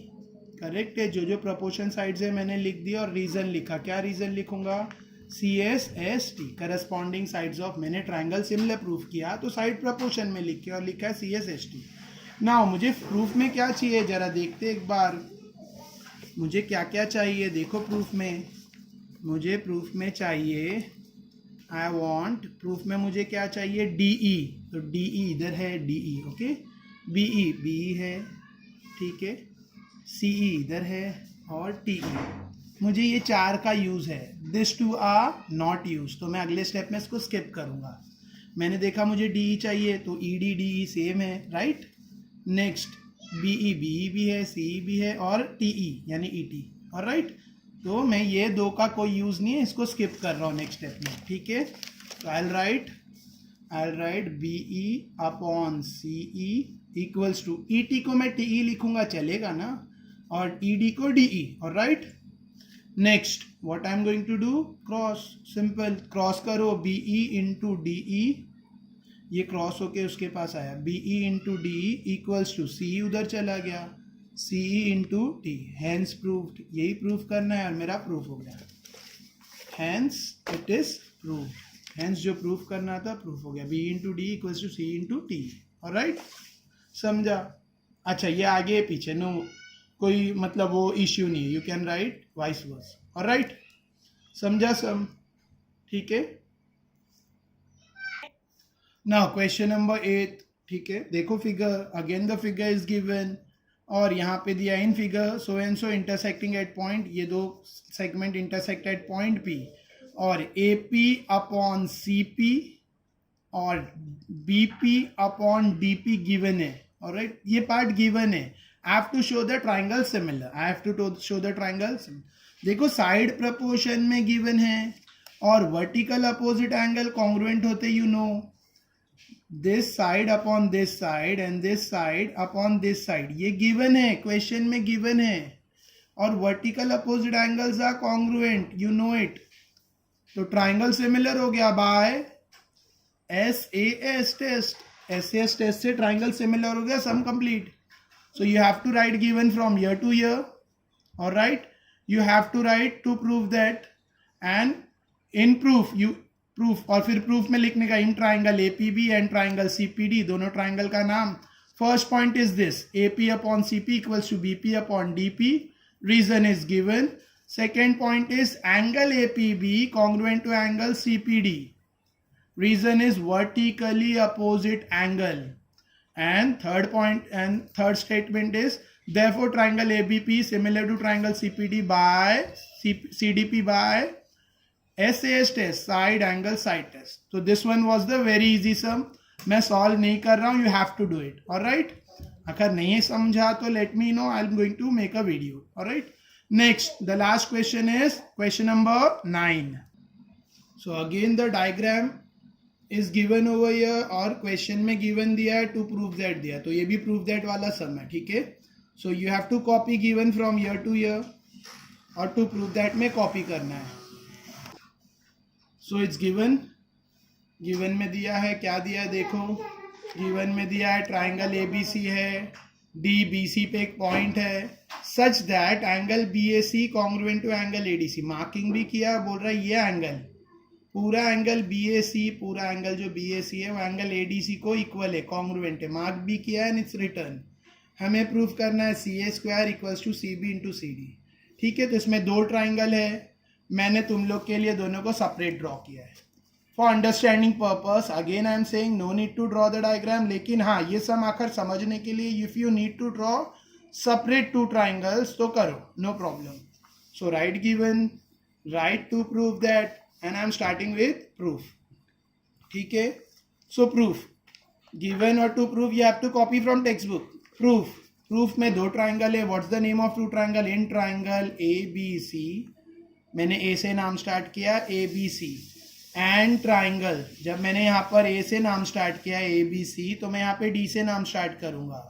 correct है। जो जो प्रपोर्शन साइड्स है मैंने लिख दिया, और रीजन लिखा, क्या रीजन लिखूंगा, C S S T, corresponding sides of, मैंने ट्राइंगल सिमिलर प्रूफ किया तो साइड प्रपोर्शन में लिख के, और लिखा है C S S T. Now मुझे प्रूफ में क्या चाहिए, जरा देखते एक बार, मुझे क्या क्या चाहिए, देखो प्रूफ में, मुझे प्रूफ में चाहिए, आई वॉन्ट, प्रूफ में मुझे क्या चाहिए, डी ई, तो डी ई इधर है, D E, okay, B E है, ठीक है, सी ई इधर है, और टी ई, मुझे ये चार का यूज़ है, this two are not use, तो मैं अगले स्टेप में इसको स्किप करूँगा। मैंने देखा मुझे डी ई चाहिए, तो ई डी सेम है, राइट। नेक्स्ट बी ई भी है, सी ई भी है, और टी ई यानी ई टी, और राइट। तो मैं ये दो का कोई यूज़ नहीं है, इसको स्किप कर रहा हूँ नेक्स्ट स्टेप में, ठीक है। तो I write B E upon C E equals to, E T को मैं टी ई लिखूंगा, चलेगा ना, और ई डी को डी ई, और right. Next what I am going to do, cross, simple, cross करो, B E into D E, ये क्रॉस होके उसके पास आया, B E into D E equals to, C उधर चला गया, C E into T, hence proved, यही प्रूफ करना है, और मेरा प्रूफ हो गया, hence it is proved, hence जो प्रूफ करना था प्रूफ हो गया, B into D equals to C into T, alright, समझा। अच्छा, ये आगे पीछे नो कोई मतलब वो इश्यू नहीं है, you can right vice versa, alright, समझा सब, ठीक है। नाउ क्वेश्चन नंबर 8, ठीक है, देखो figure, again the figure is given, और यहाँ पे दिया in figure so and so intersecting at point, ये दो segment intersect at point P, और A P upon C P और B P upon D P given है. ऑलराइट, ये पार्ट गिवन है. I have to show the triangle similar, I have to show the triangle. देखो साइड प्रपोर्शन में गिवन है और वर्टिकल अपोजिट एंगल कॉन्ग्रुएंट होते, you know, this side upon this side and this side upon this side, ये गिवन है, क्वेश्चन में गिवन है. और vertical opposite angles are congruent, you know it. तो ट्राइंगल सिमिलर हो गया by SAS test. SAS test से ट्राइंगल सिमिलर हो गया, sum complete. So you have to write given from here to here. Alright, you have to write to prove that, and in proof you proof, और फिर proof में लिखने का in triangle APB and triangle CPD, दोनों ट्राइंगल का नाम. First point is this, AP upon CP equals to BP upon DP. Reason is given. Second point is angle APB congruent to angle CPD. Reason is vertically opposite angle. And third statement is therefore triangle ABP similar to triangle CPD by CDP by SAS test, side angle side test. So this one was the very easy sum. मैं solve नहीं कर रहा हूँ, you have to do it. Alright? अगर नहीं समझा तो let me know, I'm going to make a video. Alright? Next, the last question is question number 9. So again the diagram is given over here और क्वेश्चन में गिवन दिया है, टू प्रूव दैट दिया, तो ये भी प्रूव दैट वाला सम है. ठीक है, so you have to copy given from here to here और टू प्रूव दैट में कॉपी करना है. So it's given. गिवन में दिया है, क्या दिया है देखो. गिवन में दिया है ट्राइंगल ABC है, DBC पे एक पॉइंट है, such that angle BAC congruent to angle ADC. Marking भी किया, बोल रहा है ये एंगल, पूरा एंगल BAC, पूरा एंगल जो BAC है वो एंगल ADC को इक्वल है, कॉन्ग्रुएंट है. मार्क भी किया है, इट्स रिटर्न. हमें प्रूफ करना है CA square equals to CB into CD. ठीक है, तो इसमें दो ट्राइंगल है, मैंने तुम लोग के लिए दोनों को सेपरेट ड्रॉ किया है for understanding purpose. Again I am saying no need to draw the diagram, लेकिन हाँ ये सम आखिर समझने के लिए if you need to draw separate two triangles तो करो, no problem. So write given, write to prove that, and I'm starting with proof. ठीक है, so proof given और to prove you have to copy from textbook. proof में दो ट्राइंगल है. what's the name of two triangle? in triangle ABC, मैंने A से नाम स्टार्ट किया ABC, and triangle, जब मैंने यहाँ पर A से नाम स्टार्ट किया ABC तो मैं यहाँ पे D से नाम स्टार्ट करूँगा.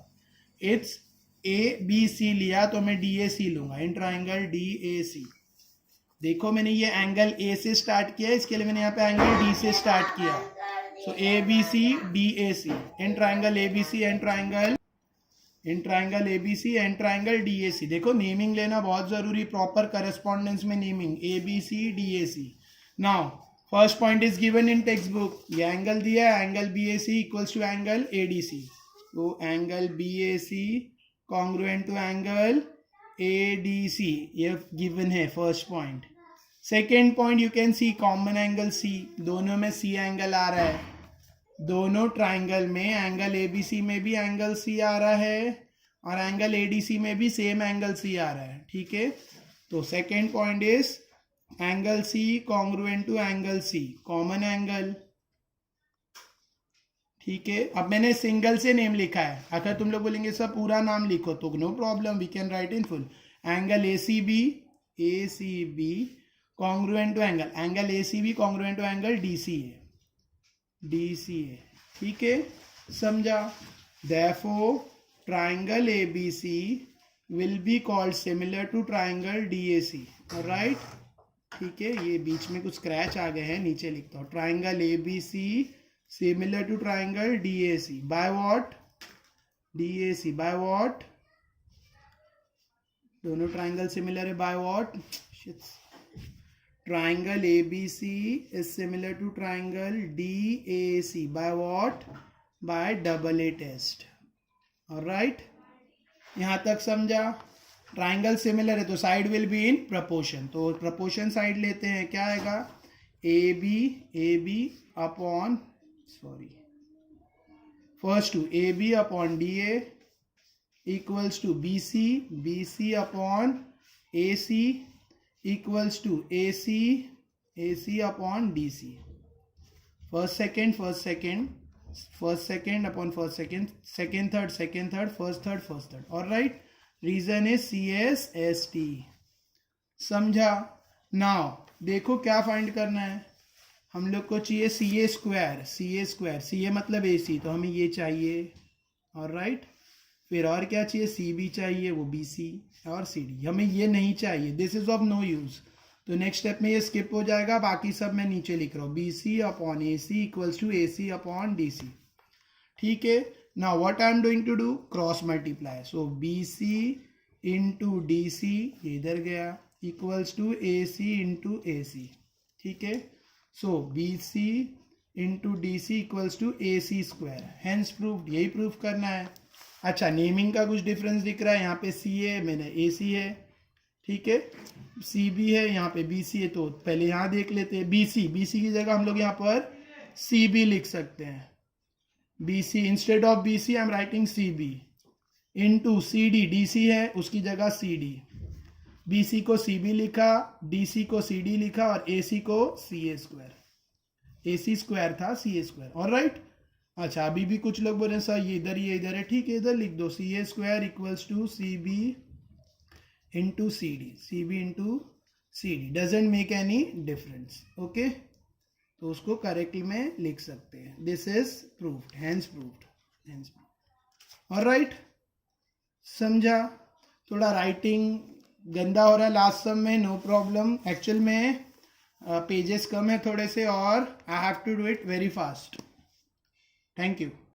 it's ABC लिया तो मैं DAC लूँगा, in triangle DAC. देखो मैंने ये एंगल A से स्टार्ट किया, इसके लिए मैंने यहाँ पे एंगल D से स्टार्ट किया. So ABC DAC, in triangle ABC and triangle, in triangle ABC and triangle DAC. देखो नेमिंग लेना बहुत जरूरी, प्रॉपर करस्पॉन्डेंस में naming, ABC DAC. Now first point is given in text book. ये एंगल दिया है, angle BAC equals to angle ADC. तो angle BAC congruent to angle ADC, ये गिवन है first point. Second point you can see common angle C, दोनों में C एंगल आ रहा है, दोनों ट्राइंगल में एंगल ABC में भी एंगल C आ रहा है और एंगल ADC में भी सेम एंगल C आ रहा है. ठीक है, तो second point is angle C congruent to angle C, common angle. ठीक है, अब मैंने सिंगल से नेम लिखा है, अगर तुम लोग बोलेंगे सर पूरा नाम लिखो तो no problem, we can write in full. Angle ACB congruent to angle ACB congruent to angle DCA. ठीक है, समझा. Therefore triangle ABC will be called similar to triangle DAC. Right, ठीक है, ये बीच में कुछ स्क्रैच आ गए हैं, नीचे लिखता हूँ. Triangle ABC similar to triangle DAC by what? DAC by what? दोनों ट्राइंगल सिमिलर है by what? Triangle ABC is similar to triangle DAC by what? By double A test. Alright? यहाँ तक समझा. ट्राइंगल सिमिलर है तो side will be in proportion, तो प्रपोर्शन साइड लेते हैं, क्या आएगा? AB upon, sorry, first to AB upon DA equals to BC, BC upon AC equals to AC, AC upon DC. First second upon first second, second third, first third. All right. Reason is CSST. समझा? नाउ देखो क्या फाइंड करना है, हम लोग को चाहिए CA स्क्वायर, CA मतलब AC, तो हमें ये चाहिए। और राइट, फिर और क्या चाहिए, CB चाहिए, वो BC और CD, हमें ये नहीं चाहिए, this is of no use. तो नेक्स्ट स्टेप में ये स्किप हो जाएगा, बाकी सब मैं नीचे लिख रहा हूँ, BC upon AC equals to AC upon DC। ठीक है, now what I am doing to do, cross multiply, so BC into DC, ये इधर गया, equals to AC into AC। ठीक है, so BC into DC equals to AC square, hence proved, यही प्रूफ करना है। अच्छा, नेमिंग का कुछ डिफरेंस दिख रहा है, यहाँ पे C है, मैंने AC है। ठीक है, CB है, यहाँ पे BC है, तो पहले यहाँ देख लेते हैं। BC की जगह हम लोग यहाँ पर CB लिख सकते हैं। BC instead of BC I am writing CB into CD, DC है, उसकी जगह CD। BC को CB लिखा, DC को CD लिखा और AC को CA स्क्वायर, AC स्क्वायर था CA स्क्वायर। ऑलराइट, अच्छा अभी भी कुछ लोग बोल रहे हैं सर ये इधर है, ठीक है, इधर लिख दो, CA square equals to CB into CD doesn't make any difference. Okay, तो उसको करेक्टली में लिख सकते हैं, this is proved, hence proved. Alright, समझा? थोड़ा राइटिंग गंदा हो रहा है लास्ट सम में, नो प्रॉब्लम, एक्चुअल में पेजेस कम है थोड़े से और I have to do it very fast. Thank you.